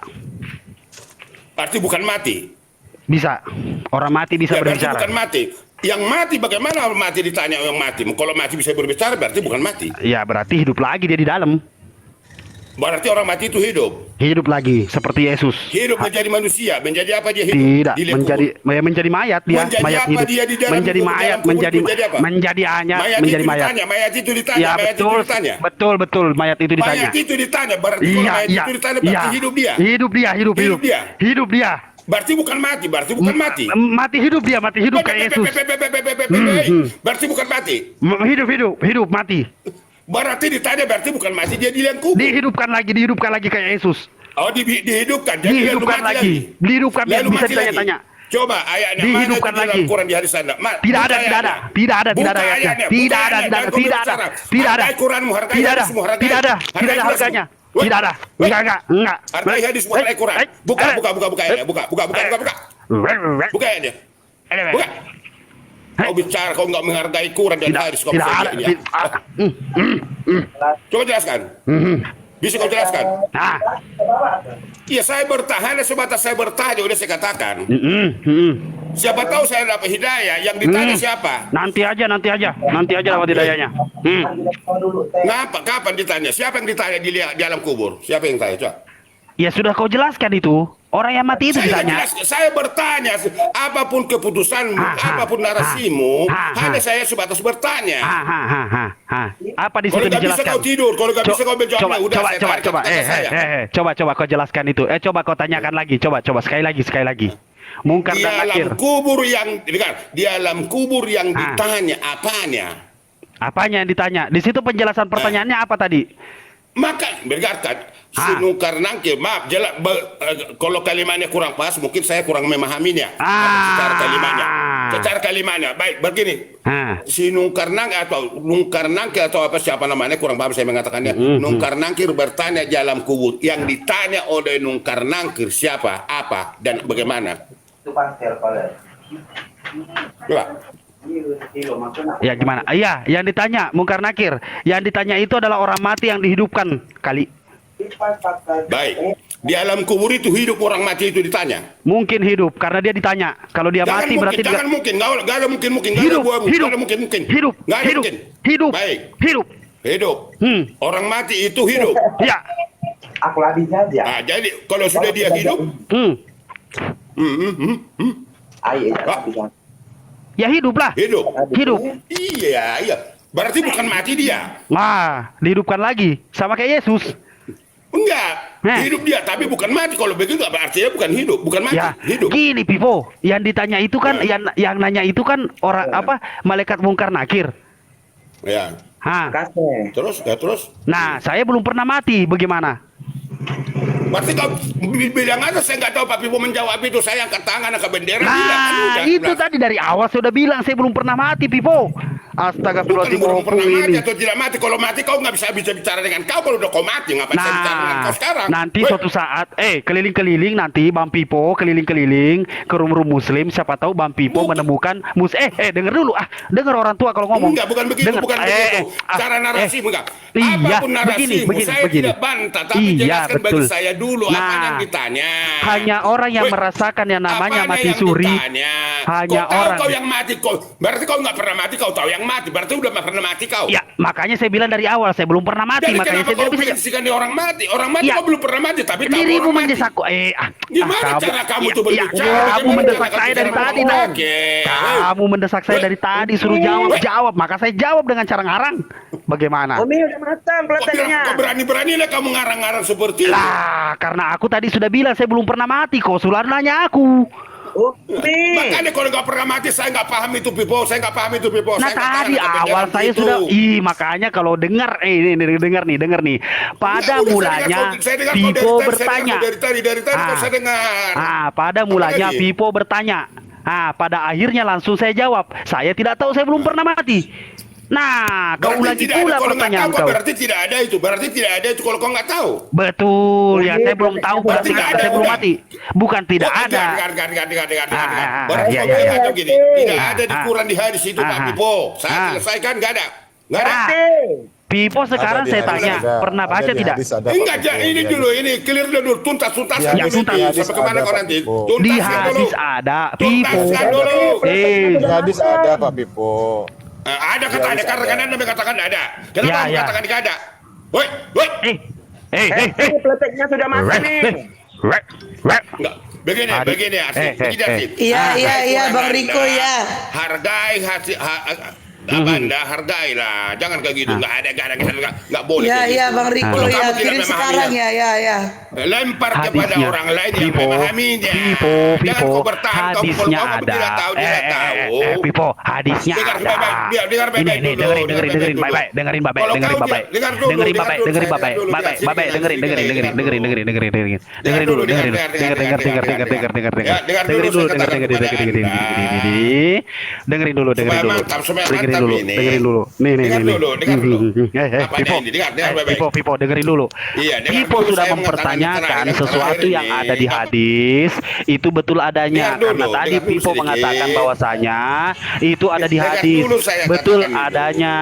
Berarti bukan mati? Bisa. Orang mati bisa berbicara. Berarti bukan mati. Yang mati bagaimana mati ditanya yang mati? Kalau mati bisa berbicara berarti bukan mati. Ya berarti hidup lagi dia di dalam. Berarti orang mati itu hidup. Hidup lagi seperti Yesus. Hidup menjadi manusia. Menjadi apa dia hidup? Tidak. Menjadi mayat dia. Menjadi mayat apa hidup. dia di dalam menjadi kubur, mayat. dalam kubur Menjadi apa? menjadi hanya. Mayat menjadi itu mayat. ditanya. Mayat itu ditanya. Ya, mayat betul. itu ditanya. Betul. Mayat itu ditanya. Mayat itu ditanya. Berarti kalau mayat itu ditanya berarti hidup dia. Hidup dia. Berarti bukan mati. Mati hidup dia. Mati hidup kayak Yesus. Berarti bukan mati. Hidup mati. Berarti ditanya berarti bukan mati, dia di liang kubur. Dihidupkan lagi kayak Yesus. Oh, dihidupkan. Dihidupkan lagi. Dihidupkan bisa ditanya-tanya. Coba ayatnya dihidupkan mana lagi. dalam Quran di hadis Anda? Tidak ada ayatnya. Tidak ada harganya. Tidak ada. Enggak. Hargai hadis hargai Quran. Buka ayatnya. Buka ayatnya. Buka. Kau bicara, kau nggak menghargai Quran dan hadis. Kau bisa ini. Coba jelaskan. Bisa kau jelaskan? Iya, saya bertahan sebatas saya bertanya, udah saya katakan. Siapa tahu saya dapat hidayah, yang ditanya siapa? Nanti aja dapat hidayahnya. Ngapa? Kapan ditanya? Siapa yang ditanya di dalam kubur? Siapa yang tanya? Coba. Ya sudah kau jelaskan itu. Orang yang mati itu ditanya. Saya bertanya, apapun keputusanmu, apapun narasimu, hanya saya sebatas bertanya. Apa di situ Kalau nggak bisa dijelaskan? kau tidur, kalau nggak bisa kau menjawab, udah coba, saya tarik kata-kata saya. coba kau jelaskan itu. Coba kau tanyakan lagi. Coba sekali lagi. Mungkar Di dan nakir. alam kubur yang ditanya apanya? Apanya yang ditanya? Di situ penjelasan pertanyaannya apa tadi? Maka berkata sinungkar nangkir, maaf kalau kalimatnya kurang pas, mungkin saya kurang memahaminya. Secara kalimatnya baik begini. Sinungkar nangkir atau nungkar nangkir atau apa siapa namanya kurang paham saya mengatakannya. Nungkar nangkir bertanya di alam kubur, yang ditanya oleh nungkar nangkir siapa, apa dan bagaimana. Itu pastel Ya gimana? Iya, yang ditanya Mungkar Nakir. Yang ditanya itu adalah orang mati yang dihidupkan kali. Baik. Di alam kubur itu hidup orang mati itu ditanya. Mungkin hidup karena dia ditanya. Kalau dia Jangan mati mungkin, berarti jangan mungkin. Nggak ada mungkin. Hidup. Orang mati itu hidup. Ya. Aku lagi saja. Nah, jadi kalau sudah dia hidup, ya hiduplah. Hidup. Iya. Berarti bukan mati dia. Wah, dihidupkan lagi. Sama kayak Yesus. Enggak, hidup dia, tapi bukan mati. Kalau begitu artinya bukan hidup, bukan mati, Ya, hidup. gini Pipo, yang ditanya itu kan, yang nanya itu kan orang apa? Malaikat Mungkar Nakir. Ya. Terus. Nah, saya belum pernah mati. Bagaimana? Berarti kau bilang aja saya nggak tahu Pak Pipo menjawab itu, saya angkat tangan, angkat bendera. Nah, itu tadi dari awal saya udah bilang saya belum pernah mati, Pipo. Astagfirullahaladzim. Belum pernah mati atau tidak mati. Kalau mati kau nggak bisa bicara dengan kau. Kalau udah kau mati ngapain saya bicara dengan kau sekarang? Nanti suatu saat keliling-keliling nanti Bang Pipo keliling-keliling ke rumah muslim, siapa tahu Bang Pipo menemukan denger dulu denger orang tua kalau ngomong. Enggak, bukan begitu, bukan begitu. Cara narasi enggak. Apapun narasimu saya tidak bantah, tapi jelaskan bagi saya dulu apa yang ditanya. Hanya orang yang merasakan yang namanya mati suri. Hanya orang. Kau yang mati, berarti kau nggak pernah mati, kau tahu yang mati, berarti udah pernah mati kau. Ya, makanya saya bilang dari awal saya belum pernah mati. Jadi makanya saya kau bisa menyaksikan di orang mati. Orang mati kau belum pernah mati, tapi tahu dirimu orang mati. mendesakku. Gimana cara kamu tuh berbicara? Kamu mendesak saya dari tadi, Nan. Kamu mendesak saya dari tadi, suruh jawab. Maka saya jawab dengan cara ngarang. Bagaimana? Omi udah matang pelatannya. Kau berani-beranilah kamu ngarang-ngarang seperti itu. Lah, karena aku tadi sudah bilang saya belum pernah mati. Kau sudah nanya aku. Makanya kalau nggak pernah mati saya nggak paham itu Pipo, saya nggak paham itu Pipo. Nah tadi awal saya sudah, makanya kalau dengar, dengar nih. Pada mulanya Pipo bertanya. Dari tadi saya dengar. Pada mulanya Pipo bertanya. Pada akhirnya langsung saya jawab. Saya tidak tahu, saya belum pernah mati. Nah, kau ulangi pula pertanyaan kau. Berarti tidak ada itu. Kalau kau nggak tahu. Betul, ya saya belum tahu. Berarti saya belum mati. Bukan tidak ada. Berarti kau tahu gini. Tidak ada di Quran di hadis itu Pak Pipo. Saya selesaikan nggak ada. Pipo sekarang saya tanya, pernah baca tidak? Enggak, ini dulu, clear dulu, tuntas. Ya, tuntas. Sampai kemana kau nanti? Di hadis ada, Pipo. Di hadis ada Pak Pipo. Ada karena Anda mengatakan ada. Kenapa mengatakan tidak ada? Woi. Peleteknya sudah matang nih. Begini. Iya, Bang Riko ya. Hargai hati Anda, hargailah. Jangan kayak gitu. Enggak boleh. Iya, Bang Riko ya. Kirim sekarang ya. Lempar kepada orang lain yang memahaminya. Jangan kau bertahan. Hadisnya ada. Pipo, hadisnya ada. Ini dengerin baik-baik. Dengerin dulu. Pipo, dengerin dulu. Pipo sudah mempertanyakan sesuatu yang ada di hadis itu betul adanya. Karena tadi Pipo mengatakan bahwasanya itu ada di hadis, betul adanya.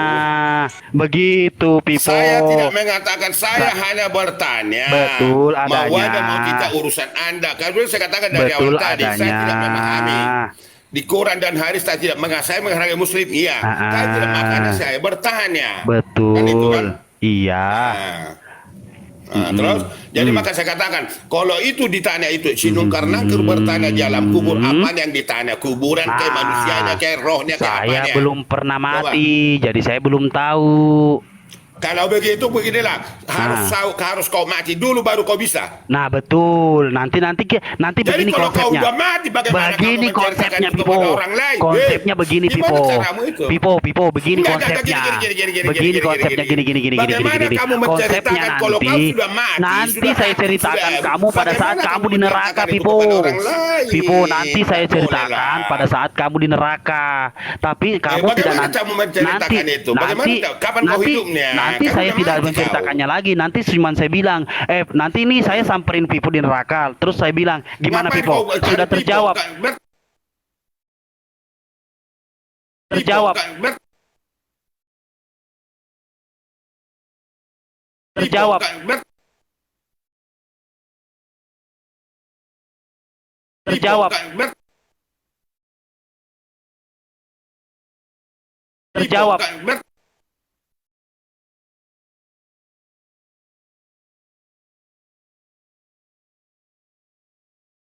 Begitu Pipo. Saya tidak mengatakan, saya hanya bertanya. Betul adanya. Mau kita urusan Anda. Karena saya katakan dari awal tadi, saya tidak memahami. Di Quran dan hadis saya tidak saya menghargai Muslim, iya. Saya tidak, makanya saya bertanya. Betul. Kan itu kan? Iya. Nah, terus, jadi maka saya katakan, kalau itu ditanya itu, si Zulkarnain bertanya di alam kubur, apa yang ditanya? Kuburan kayak manusianya, kayak rohnya, kayak Saya apanya? belum pernah Coba. mati, jadi saya belum tahu. Kalau begitu beginilah, harus kau mati dulu baru kau bisa. Nah betul, nanti Jadi begini kalau kau konsepnya. udah mati, bagaimana Begini kamu menceritakan konsepnya itu Pipo. kepada orang lain? Konsepnya begini gimana Pipo. caramu itu? Pipo, begini Enggak, konsepnya. gini. Begini konsepnya gini. Bagaimana kamu Konsepnya menceritakan kalau kau nanti, sudah mati? nanti saya ceritakan kamu pada saat Bagaimana kamu di neraka menceritakan itu Pipo. kepada orang lain? Pipo, nanti saya Tak ceritakan bolehlah. pada saat kamu di neraka. Tapi kamu tidak bagaimana kamu menceritakan itu? Bagaimana kapan kau hidupnya? Nanti Kan saya udah tidak mati menceritakannya lagi. Nanti cuma saya bilang, nanti ini saya samperin Pipo di neraka. Terus saya bilang, gimana Ngapain Pipo? kau cari Sudah Pipo? terjawab. Terjawab. Terjawab. Terjawab. Terjawab.